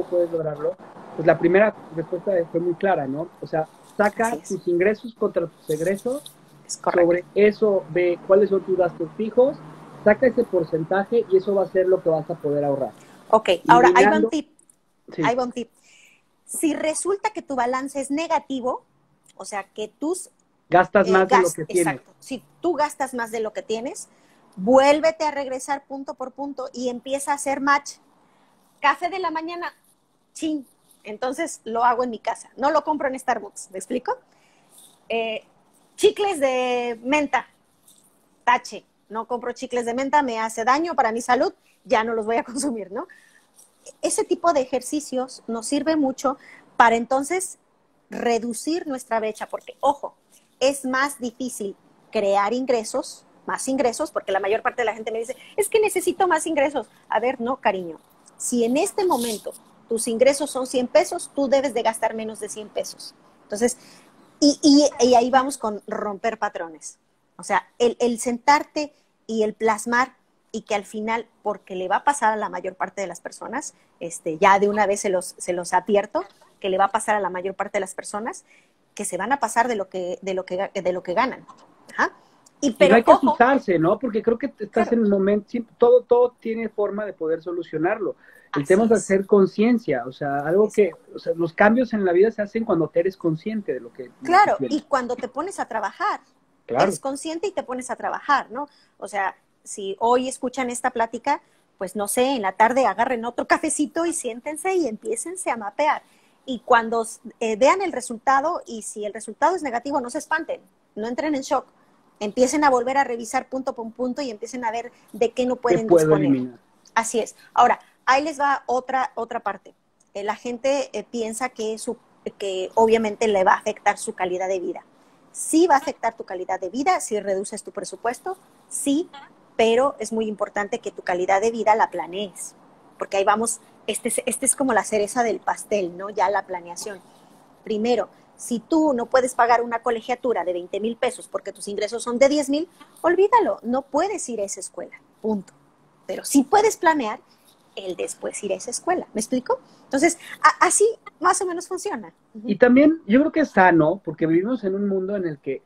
puedes lograrlo, pues la primera respuesta fue muy clara, ¿no? O sea, saca tus ingresos contra tus egresos, sobre eso ve cuáles son tus gastos fijos, saca ese porcentaje y eso va a ser lo que vas a poder ahorrar. Ok, ahora ahí va un tip. Ahí va un tip. Si resulta que tu balance es negativo, o sea, que tus gastas más de lo que tienes. Exacto. Si tú gastas más de lo que tienes, vuélvete a regresar punto por punto y empieza a hacer match. Café de la mañana, chin. Entonces lo hago en mi casa. No lo compro en Starbucks, ¿me explico? Chicles de menta, tache. No compro chicles de menta, me hace daño para mi salud, ya no los voy a consumir, ¿no? Ese tipo de ejercicios nos sirve mucho para entonces reducir nuestra brecha, porque, ojo, es más difícil crear más ingresos, porque la mayor parte de la gente me dice, es que necesito más ingresos. A ver, no, cariño. Si en este momento tus ingresos son 100 pesos, tú debes de gastar menos de 100 pesos. Entonces, y ahí vamos con romper patrones. O sea, el sentarte y el plasmar y que al final, porque le va a pasar a la mayor parte de las personas, ya de una vez se los advierto, que le va a pasar a la mayor parte de las personas, que se van a pasar de lo que ganan. Ajá. Pero no hay que asustarse, ¿no? Porque creo que estás en el momento, todo tiene forma de poder solucionarlo. El tema es hacer conciencia, o sea, los cambios en la vida se hacen cuando te eres consciente de lo que... Claro, y cuando te pones a trabajar, eres consciente y te pones a trabajar, ¿no? O sea, si hoy escuchan esta plática, pues no sé, en la tarde agarren otro cafecito y siéntense y empiécense a mapear. Y cuando vean el resultado, y si el resultado es negativo, no se espanten, no entren en shock. Empiecen a volver a revisar punto por punto y empiecen a ver de qué no pueden disponer. Eliminar. Así es. Ahora, ahí les va otra parte. la gente piensa que obviamente le va a afectar su calidad de vida. Sí va a afectar tu calidad de vida si reduces tu presupuesto, sí, pero es muy importante que tu calidad de vida la planees, porque ahí vamos, este es como la cereza del pastel, ¿no? Ya la planeación. Primero, si tú no puedes pagar una colegiatura de 20,000 pesos porque tus ingresos son de 10,000, olvídalo, no puedes ir a esa escuela, punto. Pero sí puedes planear el después ir a esa escuela, ¿me explico? Entonces, así más o menos funciona. Y también yo creo que es sano, porque vivimos en un mundo en el que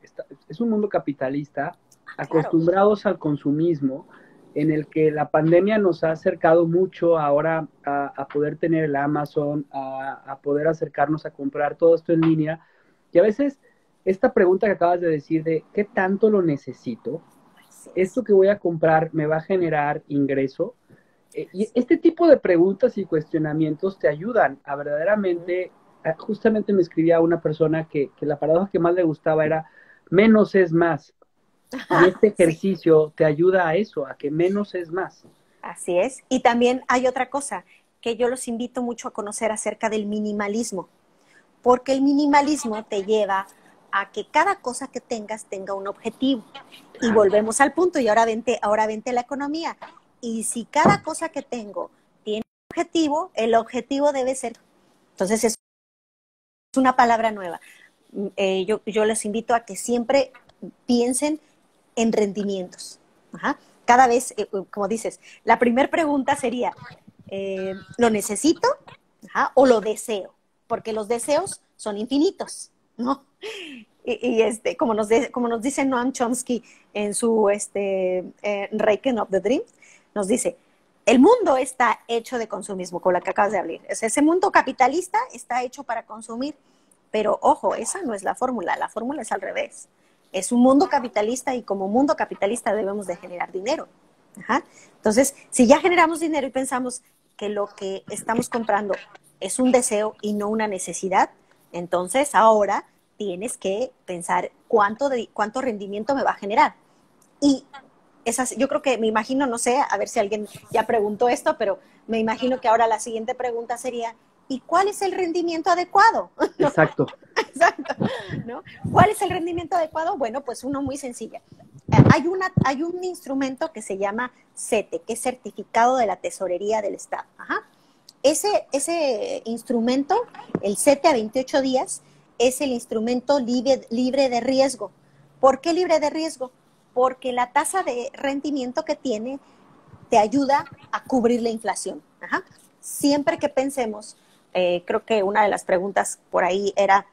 es un mundo capitalista, Claro. acostumbrados al consumismo, en el que la pandemia nos ha acercado mucho ahora a poder tener el Amazon, a poder acercarnos a comprar todo esto en línea. Y a veces esta pregunta que acabas de decir de ¿qué tanto lo necesito? ¿Esto que voy a comprar me va a generar ingreso? Y este tipo de preguntas y cuestionamientos te ayudan a verdaderamente, justamente me escribía una persona que la paradoja que más le gustaba era menos es más. Y este Sí, ejercicio te ayuda a eso, a que menos es más. así es. Y también hay otra cosa que yo los invito mucho a conocer acerca del minimalismo, porque el minimalismo te lleva a que cada cosa que tengas tenga un objetivo. Y Claro. volvemos al punto, y ahora vente la economía. Y si cada cosa que tengo tiene un objetivo, el objetivo debe ser. Entonces es una palabra nueva. Yo les invito a que siempre piensen en rendimientos. Ajá. Cada vez, como dices, la primera pregunta sería, ¿lo necesito? Ajá, ¿o lo deseo? Porque los deseos son infinitos, ¿no? Como nos dice Noam Chomsky en su Waking of the Dream, nos dice, el mundo está hecho de consumismo, con la que acabas de hablar. Ese mundo capitalista está hecho para consumir, pero ojo, esa no es la fórmula es al revés. Es un mundo capitalista y como mundo capitalista debemos de generar dinero. Ajá. Entonces, si ya generamos dinero y pensamos que lo que estamos comprando es un deseo y no una necesidad, entonces ahora tienes que pensar cuánto rendimiento me va a generar. Y yo creo que me imagino, no sé, a ver si alguien ya preguntó esto, pero me imagino que ahora la siguiente pregunta sería, ¿y cuál es el rendimiento adecuado? Exacto. Exacto, ¿no? ¿Cuál es el rendimiento adecuado? Bueno, pues uno muy sencilla. Hay un instrumento que se llama CETE, que es Certificado de la Tesorería del Estado. Ajá. Ese instrumento, el CETE a 28 días, es el instrumento libre de riesgo. ¿Por qué libre de riesgo? Porque la tasa de rendimiento que tiene te ayuda a cubrir la inflación. Ajá. Siempre que pensemos, creo que una de las preguntas por ahí era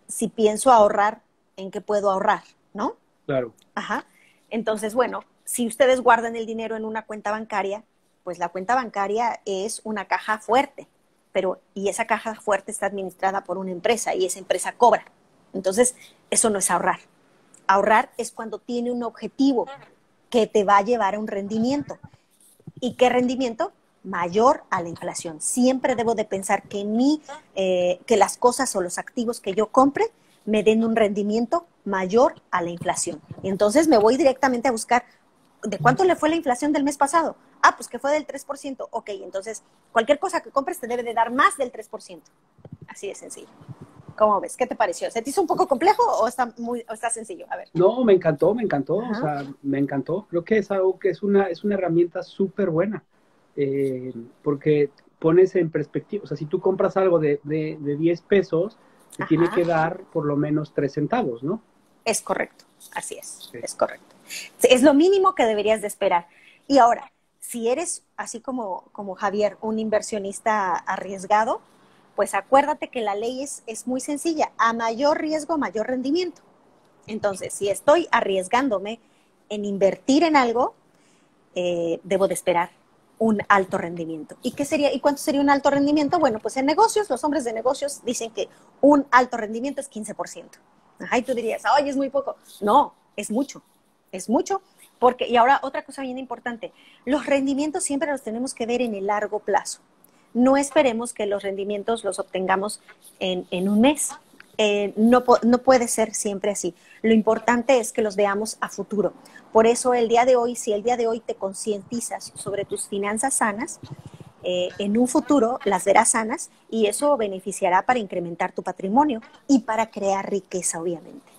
si pienso ahorrar, ¿en qué puedo ahorrar? ¿No? Claro. Ajá. Entonces, bueno, si ustedes guardan el dinero en una cuenta bancaria, pues la cuenta bancaria es una caja fuerte, y esa caja fuerte está administrada por una empresa y esa empresa cobra. Entonces, eso no es ahorrar. Ahorrar es cuando tiene un objetivo que te va a llevar a un rendimiento. ¿Y qué rendimiento? Mayor a la inflación. Siempre debo de pensar que las cosas o los activos que yo compre me den un rendimiento mayor a la inflación. Y entonces me voy directamente a buscar ¿de cuánto le fue la inflación del mes pasado? Ah, pues que fue del 3%. Ok, entonces cualquier cosa que compres te debe de dar más del 3%. Así de sencillo. ¿Cómo ves? ¿Qué te pareció? ¿Se te hizo un poco complejo o está sencillo? A ver. No, me encantó, o Ajá. sea, me encantó. Creo que es algo que es una herramienta súper buena, porque pones en perspectiva, o sea, si tú compras algo de 10 pesos, te tiene Ajá. que dar por lo menos 3 centavos, ¿no? Es correcto, así Sí. es correcto. Es lo mínimo que deberías de esperar. Y ahora, si eres, así como Javier, un inversionista arriesgado, pues acuérdate que la ley es muy sencilla. A mayor riesgo, mayor rendimiento. Entonces, si estoy arriesgándome en invertir en algo, debo de esperar un alto rendimiento. ¿Y qué sería? ¿Y cuánto sería un alto rendimiento? Bueno, pues en negocios, los hombres de negocios dicen que un alto rendimiento es 15%. Ajá, y tú dirías, oye, es muy poco. No, es mucho, porque, y ahora otra cosa bien importante, los rendimientos siempre los tenemos que ver en el largo plazo. No esperemos que los rendimientos los obtengamos en un mes. No puede ser siempre así. Lo importante es que los veamos a futuro. Por eso el día de hoy, si el día de hoy te concientizas sobre tus finanzas sanas, en un futuro las verás sanas y eso beneficiará para incrementar tu patrimonio y para crear riqueza, obviamente.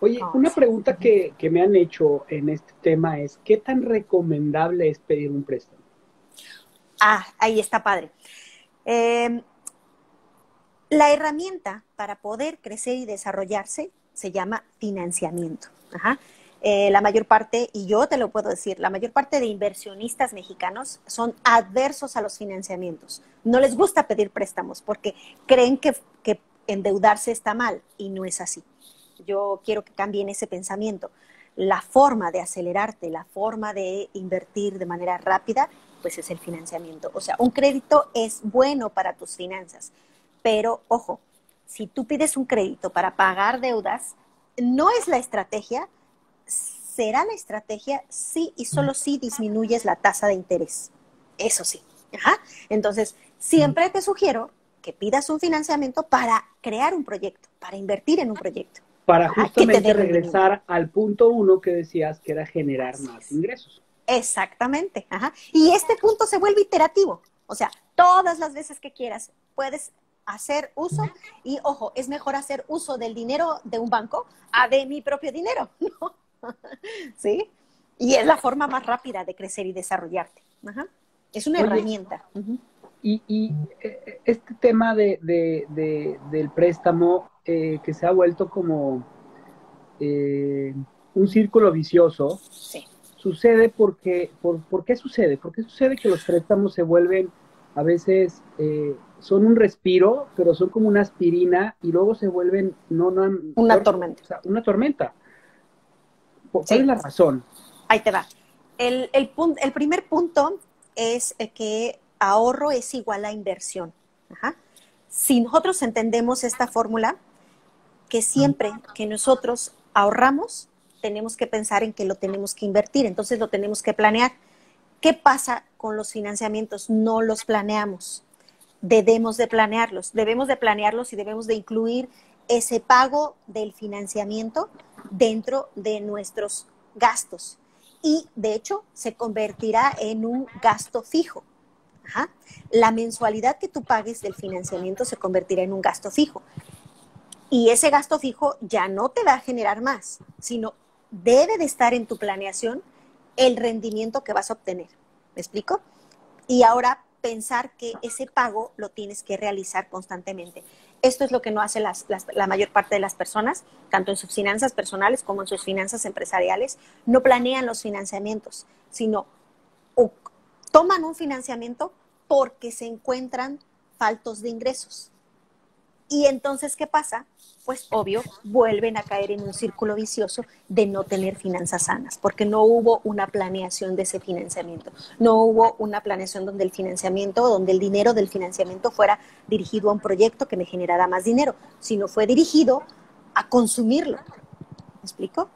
Oye, Oh, una sí. pregunta que me han hecho en este tema es, ¿qué tan recomendable es pedir un préstamo? Ah, ahí está padre. Eh, la herramienta para poder crecer y desarrollarse se llama financiamiento. Ajá. La mayor parte, y yo te lo puedo decir, la mayor parte de inversionistas mexicanos son adversos a los financiamientos. No les gusta pedir préstamos porque creen que endeudarse está mal y no es así. Yo quiero que cambien ese pensamiento. La forma de acelerarte, la forma de invertir de manera rápida, pues es el financiamiento. O sea, un crédito es bueno para tus finanzas, pero ojo, si tú pides un crédito para pagar deudas, no es la estrategia, será la estrategia si y solo si disminuyes la tasa de interés. Eso sí. Ajá. Entonces, siempre te sugiero que pidas un financiamiento para crear un proyecto, para invertir en un proyecto. Para Ajá, que te justamente dé rendimiento. regresar al punto uno que decías, que era generar Así más es. ingresos. Exactamente. Ajá. Y este punto se vuelve iterativo. O sea, todas las veces que quieras puedes hacer uso y, ojo, es mejor hacer uso del dinero de un banco a de mi propio dinero, ¿no? ¿Sí? Y es la forma más rápida de crecer y desarrollarte. Ajá. Es una Oye, herramienta. y este tema del préstamo que se ha vuelto como un círculo vicioso, Sí. sucede ¿por qué sucede? ¿Por qué sucede que los préstamos se vuelven a veces, son un respiro, pero son como una aspirina y luego se vuelven, Una peor, tormenta. o sea, una tormenta? ¿Cuál es Sí. la razón? Ahí te va. El primer punto es que ahorro es igual a inversión. Ajá. Si nosotros entendemos esta fórmula, que siempre que nosotros ahorramos, tenemos que pensar en que lo tenemos que invertir, entonces lo tenemos que planear. ¿Qué pasa con los financiamientos? No los planeamos. Debemos de planearlos y debemos de incluir ese pago del financiamiento dentro de nuestros gastos. Y de hecho se convertirá en un gasto fijo. Ajá. La mensualidad que tú pagues del financiamiento se convertirá en un gasto fijo. Y ese gasto fijo ya no te va a generar más, sino debe de estar en tu planeación el rendimiento que vas a obtener. ¿Me explico? Y ahora pensar que ese pago lo tienes que realizar constantemente. Esto es lo que no hace la mayor parte de las personas, tanto en sus finanzas personales como en sus finanzas empresariales. No planean los financiamientos, sino o toman un financiamiento porque se encuentran faltos de ingresos. Y entonces, ¿qué pasa? Pues obvio, vuelven a caer en un círculo vicioso de no tener finanzas sanas, porque no hubo una planeación de ese financiamiento, no hubo una planeación donde el financiamiento, donde el dinero del financiamiento fuera dirigido a un proyecto que me generara más dinero, sino fue dirigido a consumirlo. ¿Me explico?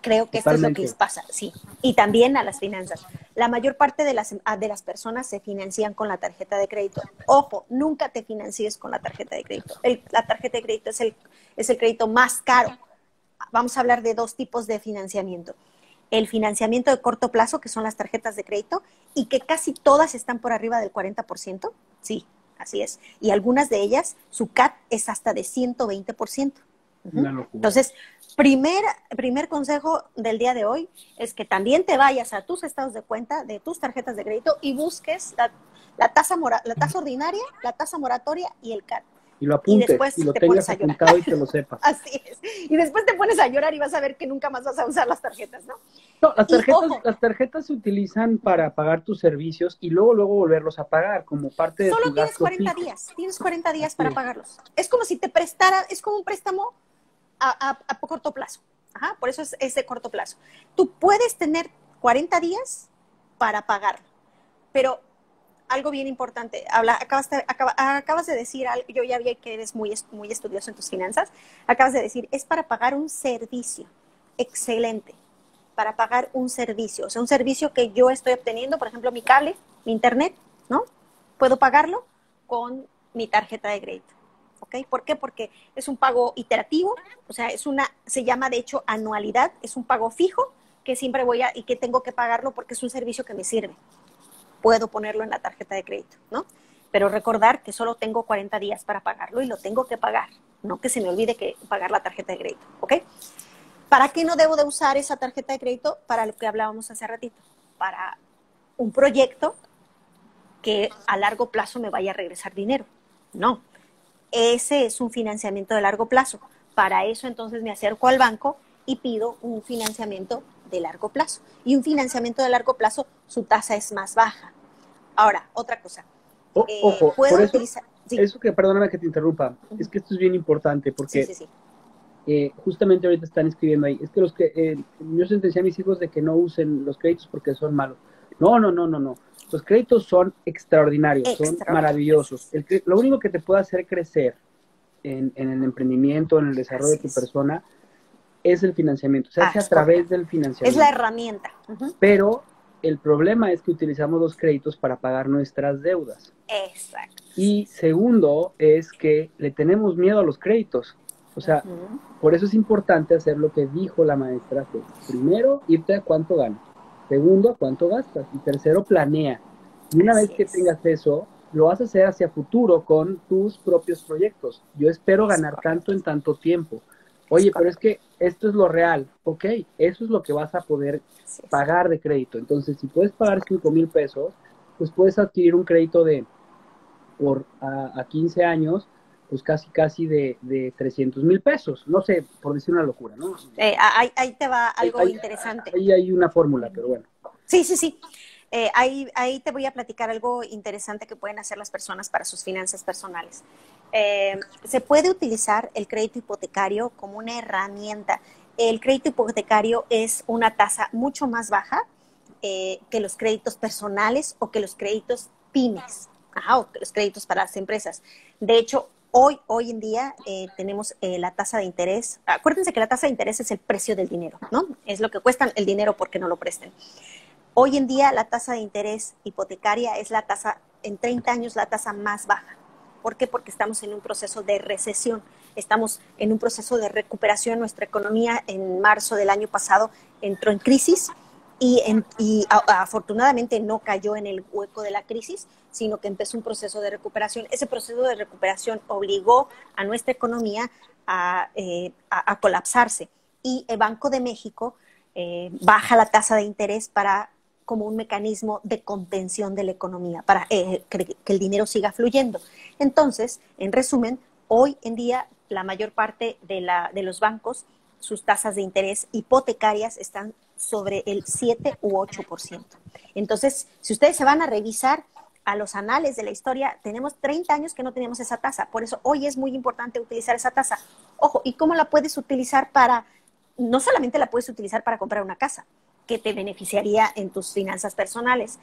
Creo que esto es lo que les Totalmente. pasa, sí. Y también a las finanzas. La mayor parte de las personas se financian con la tarjeta de crédito. Ojo, nunca te financies con la tarjeta de crédito. La tarjeta de crédito es el crédito más caro. Vamos a hablar de dos tipos de financiamiento. El financiamiento de corto plazo, que son las tarjetas de crédito, y que casi todas están por arriba del 40%. Sí, así es. Y algunas de ellas, su CAT es hasta de 120%. Una locura. Entonces, primer consejo del día de hoy es que también te vayas a tus estados de cuenta de tus tarjetas de crédito y busques la tasa ordinaria, la tasa moratoria y el CAT. Y lo Y apuntes, y después lo te pones tengas a llorar. apuntado y que lo sepas. Así es. Y después te pones a llorar y vas a ver que nunca más vas a usar las tarjetas, ¿no? No, Y ojo, las tarjetas se utilizan para pagar tus servicios y luego volverlos a pagar como parte de solo tu gasto fijo. tienes 40 días Así para es. pagarlos. Es como si te prestara, es como un préstamo a corto plazo. Ajá, por eso es de corto plazo. Tú puedes tener 40 días para pagarlo, pero algo bien importante, acabas de decir, yo ya vi que eres muy estudioso en tus finanzas, acabas de decir, es para pagar un servicio. Excelente, para pagar un servicio, o sea, un servicio que yo estoy obteniendo, por ejemplo, mi cable, mi internet, ¿no? Puedo pagarlo con mi tarjeta de crédito. ¿Ok? ¿Por qué? Porque es un pago iterativo, o sea, se llama de hecho anualidad, es un pago fijo que siempre y que tengo que pagarlo porque es un servicio que me sirve. puedo ponerlo en la tarjeta de crédito, ¿no? Pero recordar que solo tengo 40 días para pagarlo y lo tengo que pagar, no que se me olvide que pagar la tarjeta de crédito, ¿ok? ¿Para qué no debo de usar esa tarjeta de crédito? Para lo que hablábamos hace ratito, para un proyecto que a largo plazo me vaya a regresar dinero. No, ese es un financiamiento de largo plazo. Para eso entonces me acerco al banco y pido un financiamiento de largo plazo. Y un financiamiento de largo plazo, su tasa es más baja. Ahora, otra cosa. Ojo, Puedo por eso, utilizar... Sí, eso que, perdóname que te interrumpa, es que esto es bien importante sí, porque sí, sí. justamente ahorita están escribiendo ahí, es que yo sentencié a mis hijos de que no usen los créditos porque son malos. No, no, no, no, no. Los créditos son extraordinarios, son maravillosos. Extraordinarios. Lo único que te puede hacer crecer en el emprendimiento, en el desarrollo de Así tu es. persona, es el financiamiento. Se hace a Es través correcto. del Es la financiamiento. herramienta. Uh-huh. Pero el problema es que utilizamos los créditos para pagar nuestras deudas. Exacto. Y segundo es que le tenemos miedo a los créditos. O sea, Uh-huh. por eso es importante hacer lo que dijo la maestra, que primero, irte a cuánto ganas. Segundo, a cuánto gastas. Y tercero, planea. Y una vez Así que es. tengas eso, lo vas a hacer hacia futuro con tus propios proyectos. Yo espero Es ganar tanto correcto. en tanto tiempo. Es Oye, pero es correcto. que esto es lo real. Ok, eso es lo que vas a poder Así es. pagar de crédito. Entonces, si puedes Es pagar correcto. 5,000 pesos, pues puedes adquirir un crédito a 15 años, pues casi de 300,000 pesos. No sé, por decir una locura, ¿no? Ahí te va Ahí algo hay, interesante. ahí hay una fórmula, pero bueno. Sí, sí, sí. Ahí te voy a platicar algo interesante que pueden hacer las personas para sus finanzas personales. Se puede utilizar el crédito hipotecario como una herramienta. El crédito hipotecario es una tasa mucho más baja que los créditos personales o que los créditos pymes, o que los créditos para las empresas. De hecho, hoy en día tenemos la tasa de interés. Acuérdense que la tasa de interés es el precio del dinero, ¿no? Es lo que cuesta el dinero porque no lo presten. Hoy en día la tasa de interés hipotecaria es la tasa, en 30 años, la tasa más baja. ¿Por qué? Porque estamos en un proceso de recesión, estamos en un proceso de recuperación. Nuestra economía en marzo del año pasado entró en crisis y afortunadamente no cayó en el hueco de la crisis, sino que empezó un proceso de recuperación. Ese proceso de recuperación obligó a nuestra economía a colapsarse y el Banco de México baja la tasa de interés como un mecanismo de contención de la economía, para que el dinero siga fluyendo. Entonces, en resumen, hoy en día la mayor parte de los bancos, sus tasas de interés hipotecarias están sobre el 7 u 8%. Entonces, si ustedes se van a revisar a los anales de la historia, tenemos 30 años que no teníamos esa tasa. Por eso hoy es muy importante utilizar esa tasa. Ojo, ¿y cómo la puedes utilizar no solamente la puedes utilizar para comprar una casa, que te beneficiaría en tus finanzas personales,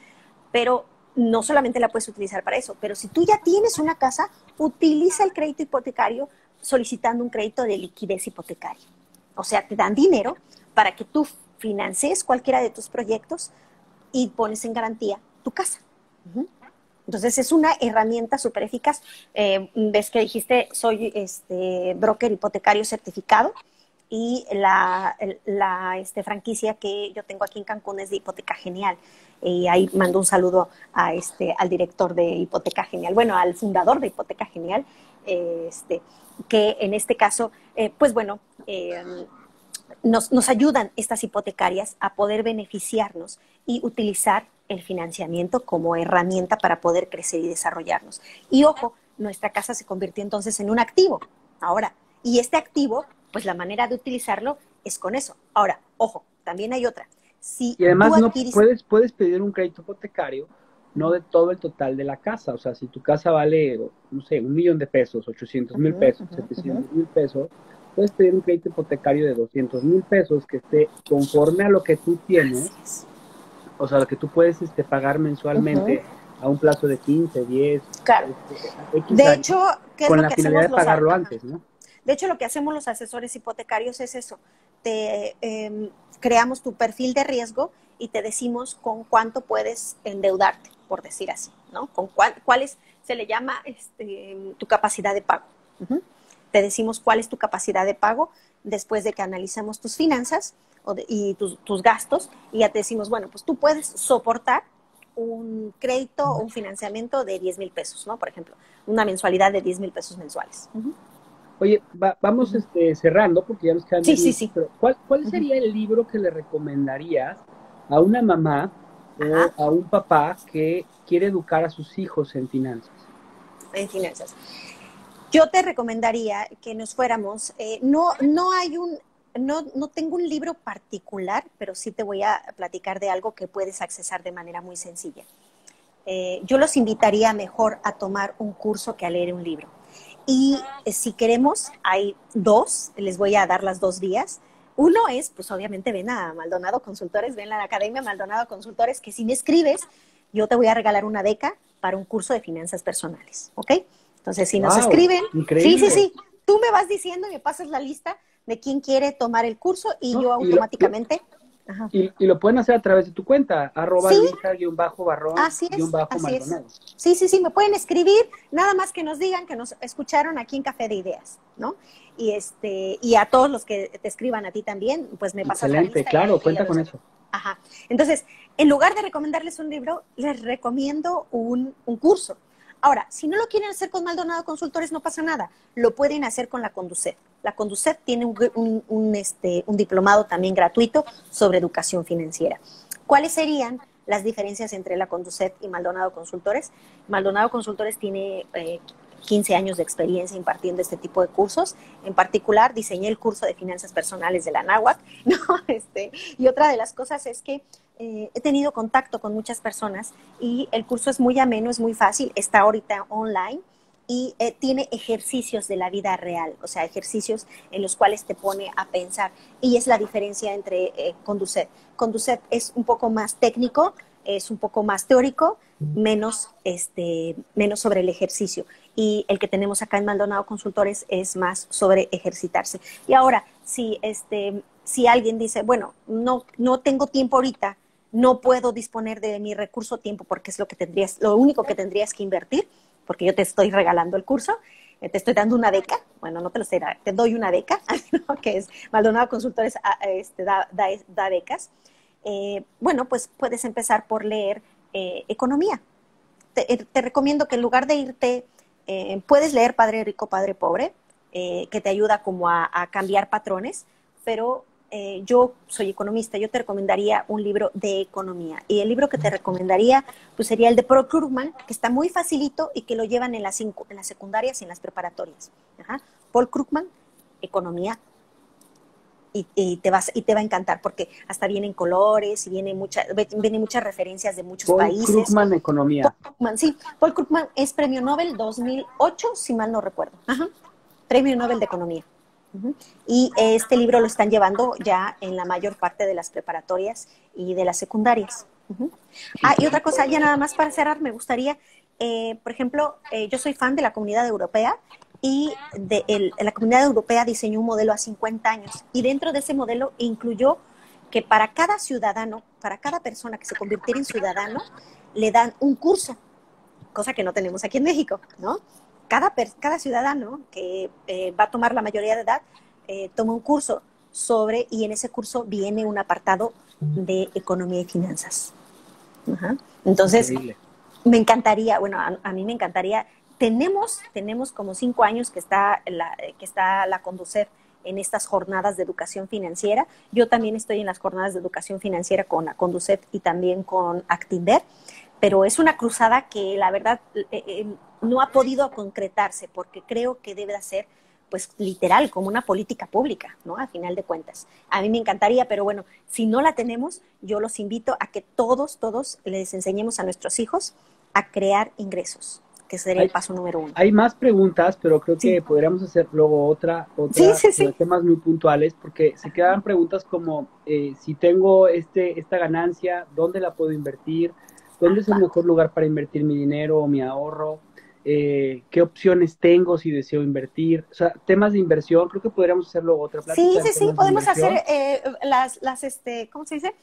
pero no solamente la puedes utilizar para eso, pero si tú ya tienes una casa, utiliza el crédito hipotecario solicitando un crédito de liquidez hipotecaria. O sea, te dan dinero para que tú financies cualquiera de tus proyectos y pones en garantía tu casa. Uh-huh. Entonces es una herramienta súper eficaz. Ves que dijiste, soy broker hipotecario certificado y la franquicia que yo tengo aquí en Cancún es de Hipoteca Genial. Y ahí mando un saludo al director de Hipoteca Genial, bueno, al fundador de Hipoteca Genial, que en este caso, pues bueno, nos ayudan estas hipotecarias a poder beneficiarnos y utilizar el financiamiento como herramienta para poder crecer y desarrollarnos. Y ojo, nuestra casa se convirtió entonces en un activo. Ahora, y este activo, pues la manera de utilizarlo es con eso. Ahora, ojo, también hay otra. Si Y además tú no adquieres... puedes pedir un crédito hipotecario, no de todo el total de la casa. O sea, si tu casa vale, no sé, 1,000,000 de pesos, 800,000 pesos, 700,000 pesos, puedes pedir un crédito hipotecario de 200,000 pesos que esté conforme a lo que tú tienes, Así es. o sea, lo que tú puedes pagar Uh-huh. mensualmente a un plazo de 15, 10, Claro. X De años, hecho, ¿qué es con lo la que finalidad hacemos de los... pagarlo Ajá. antes, ¿no? De hecho, lo que hacemos los asesores hipotecarios es eso. Creamos tu perfil de riesgo y te decimos con cuánto puedes endeudarte, por decir así, ¿no? Se le llama tu capacidad de pago. Uh-huh. Te decimos cuál es tu capacidad de pago después de que analicemos tus finanzas y tus gastos, y ya te decimos, bueno, pues tú puedes soportar un crédito o un financiamiento de 10,000 pesos, ¿no? Por ejemplo, una mensualidad de 10,000 pesos mensuales. Oye, vamos cerrando porque ya nos quedan Sí, 10 sí, minutos, sí. pero ¿cuál sería el libro que le recomendarías a una mamá o Ajá, a un papá que quiere educar a sus hijos en finanzas? en finanzas. Yo te recomendaría que nos fuéramos, no tengo un libro particular, pero sí te voy a platicar de algo que puedes accesar de manera muy sencilla. Yo los invitaría mejor a tomar un curso que a leer un libro. Y si queremos, hay dos, les voy a dar las 2 vías. Uno es, pues obviamente ven a Maldonado Consultores, ven a la Academia Maldonado Consultores, que si me escribes, yo te voy a regalar una beca para un curso de finanzas personales, ¿ok? Entonces, si nos ¡Wow! escriben, sí, sí, Increíble. sí, tú me vas diciendo y me pasas la lista de quién quiere tomar el curso y ¿No? yo automáticamente, ajá. Y lo pueden hacer a través de tu cuenta, Sí, así es, así es. @Luisa_Barrón_Maldonado. Sí, sí, sí, me pueden escribir, nada más que nos digan que nos escucharon aquí en Café de Ideas, ¿no? Y a todos los que te escriban a ti también, pues me pasas la Excelente, lista claro, y cuenta los... con eso. Ajá. Entonces, en lugar de recomendarles un libro, les recomiendo un curso. Ahora, si no lo quieren hacer con Maldonado Consultores, no pasa nada. Lo pueden hacer con la Conducef. La Conducef tiene un diplomado también gratuito sobre educación financiera. ¿Cuáles serían las diferencias entre la Conducef y Maldonado Consultores? Maldonado Consultores tiene 15 años de experiencia impartiendo este tipo de cursos. En particular, diseñé el curso de finanzas personales de la NAWAC, ¿no? Y otra de las cosas es que he tenido contacto con muchas personas y el curso es muy ameno, es muy fácil, está ahorita online y tiene ejercicios de la vida real, o sea, ejercicios en los cuales te pone a pensar. Y es la diferencia entre Conducet. Conducet es un poco más técnico, es un poco más teórico, menos sobre el ejercicio. Y el que tenemos acá en Maldonado Consultores es más sobre ejercitarse. Y ahora, si alguien dice, bueno, no tengo tiempo ahorita, no puedo disponer de mi recurso tiempo porque es lo único que tendrías que invertir, porque yo te estoy regalando el curso, te estoy dando una beca, bueno, no te lo estoy dando, te doy una beca, ¿no? Que es Maldonado Consultores da becas. Bueno, pues puedes empezar por leer economía. Te recomiendo que en lugar de irte, puedes leer Padre Rico, Padre Pobre, que te ayuda como a cambiar patrones, pero yo soy economista, yo te recomendaría un libro de economía. Y el libro que te recomendaría pues sería el de Paul Krugman, que está muy facilito y que lo llevan en las secundarias y en las preparatorias. Ajá. Paul Krugman, economía. Y te va a encantar porque hasta vienen colores y vienen muchas referencias de muchos Paul países. Krugman, Economía. Paul Krugman, sí. Paul Krugman es premio Nobel 2008, si mal no recuerdo. Ajá. Premio Nobel de Economía. Y este libro lo están llevando ya en la mayor parte de las preparatorias y de las secundarias. Y otra cosa, ya nada más para cerrar, me gustaría, por ejemplo, yo soy fan de la Comunidad Europea y la Comunidad Europea diseñó un modelo a 50 años y dentro de ese modelo incluyó que para cada ciudadano, para cada persona que se convirtiera en ciudadano, le dan un curso, cosa que no tenemos aquí en México, ¿no? Cada ciudadano que va a tomar la mayoría de edad toma un curso y en ese curso viene un apartado de economía y finanzas. Ajá. Entonces, Increíble. me encantaría, bueno, a mí me encantaría, tenemos como 5 años que está la Conducef en estas jornadas de educación financiera. Yo también estoy en las jornadas de educación financiera con la Conducef y también con Actinver, pero es una cruzada que la verdad no ha podido concretarse porque creo que debe de ser pues literal, como una política pública, ¿no? A final de cuentas. A mí me encantaría, pero bueno, si no la tenemos, yo los invito a que todos les enseñemos a nuestros hijos a crear ingresos, que sería el paso número 1. Hay más preguntas, pero creo Sí. que podríamos hacer luego otra Sí. sobre temas muy puntuales, porque se quedan preguntas como si tengo esta ganancia, ¿dónde la puedo invertir? ¿Dónde es el mejor lugar para invertir mi dinero o mi ahorro? ¿Qué opciones tengo si deseo invertir? O sea, temas de inversión, creo que podríamos hacer luego otra plática. Sí, podemos hacer ¿cómo se dice?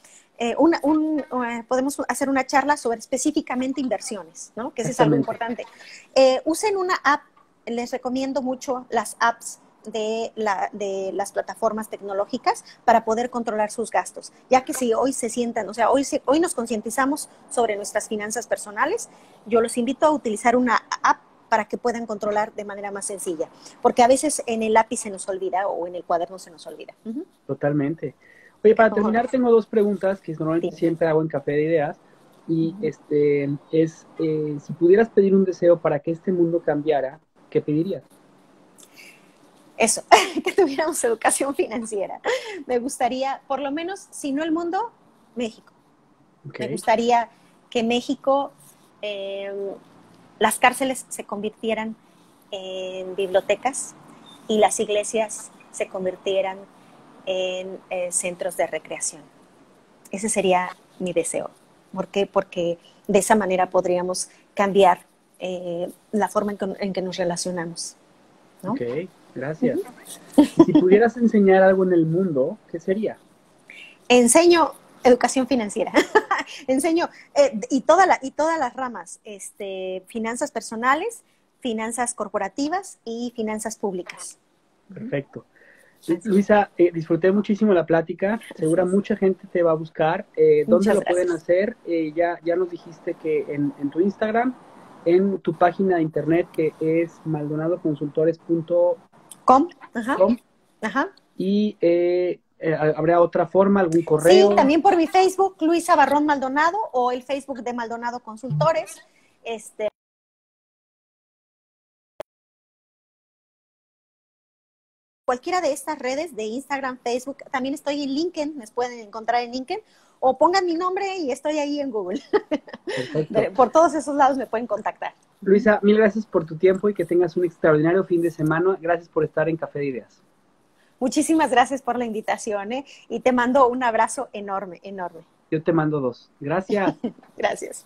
Podemos hacer una charla sobre específicamente inversiones, ¿no? Que eso es algo importante. Usen una app, les recomiendo mucho las apps de las plataformas tecnológicas para poder controlar sus gastos, ya que si hoy se sientan, o sea, hoy nos concientizamos sobre nuestras finanzas personales, yo los invito a utilizar una app para que puedan controlar de manera más sencilla, porque a veces en el lápiz se nos olvida o en el cuaderno se nos olvida. Totalmente. Oye, para terminar, tengo dos preguntas que normalmente siempre hago en Café de Ideas. Y si pudieras pedir un deseo para que este mundo cambiara, ¿qué pedirías? Eso, que tuviéramos educación financiera. Me gustaría, por lo menos, si no el mundo, México. Okay. Me gustaría que México, las cárceles se convirtieran en bibliotecas y las iglesias se convirtieran en centros de recreación. Ese sería mi deseo. ¿Por qué? Porque de esa manera podríamos cambiar la forma en que nos relacionamos, ¿no? Ok, gracias. Si pudieras enseñar algo en el mundo, ¿qué sería? Enseño educación financiera. Enseño y todas las ramas, finanzas personales, finanzas corporativas y finanzas públicas. Perfecto. Luisa, disfruté muchísimo la plática, segura mucha gente te va a buscar. ¿Dónde lo pueden hacer? Ya nos dijiste que en tu Instagram, en tu página de internet que es maldonadoconsultores.com. Ajá. Y ¿habrá otra forma, algún correo? Sí, también por mi Facebook, Luisa Barrón Maldonado, o el Facebook de Maldonado Consultores. Cualquiera de estas redes de Instagram, Facebook, también estoy en LinkedIn, me pueden encontrar en LinkedIn, o pongan mi nombre y estoy ahí en Google. Perfecto. Por todos esos lados me pueden contactar. Luisa, mil gracias por tu tiempo y que tengas un extraordinario fin de semana. Gracias por estar en Café de Ideas. Muchísimas gracias por la invitación, y te mando un abrazo enorme, enorme. Yo te mando 2. Gracias. Gracias.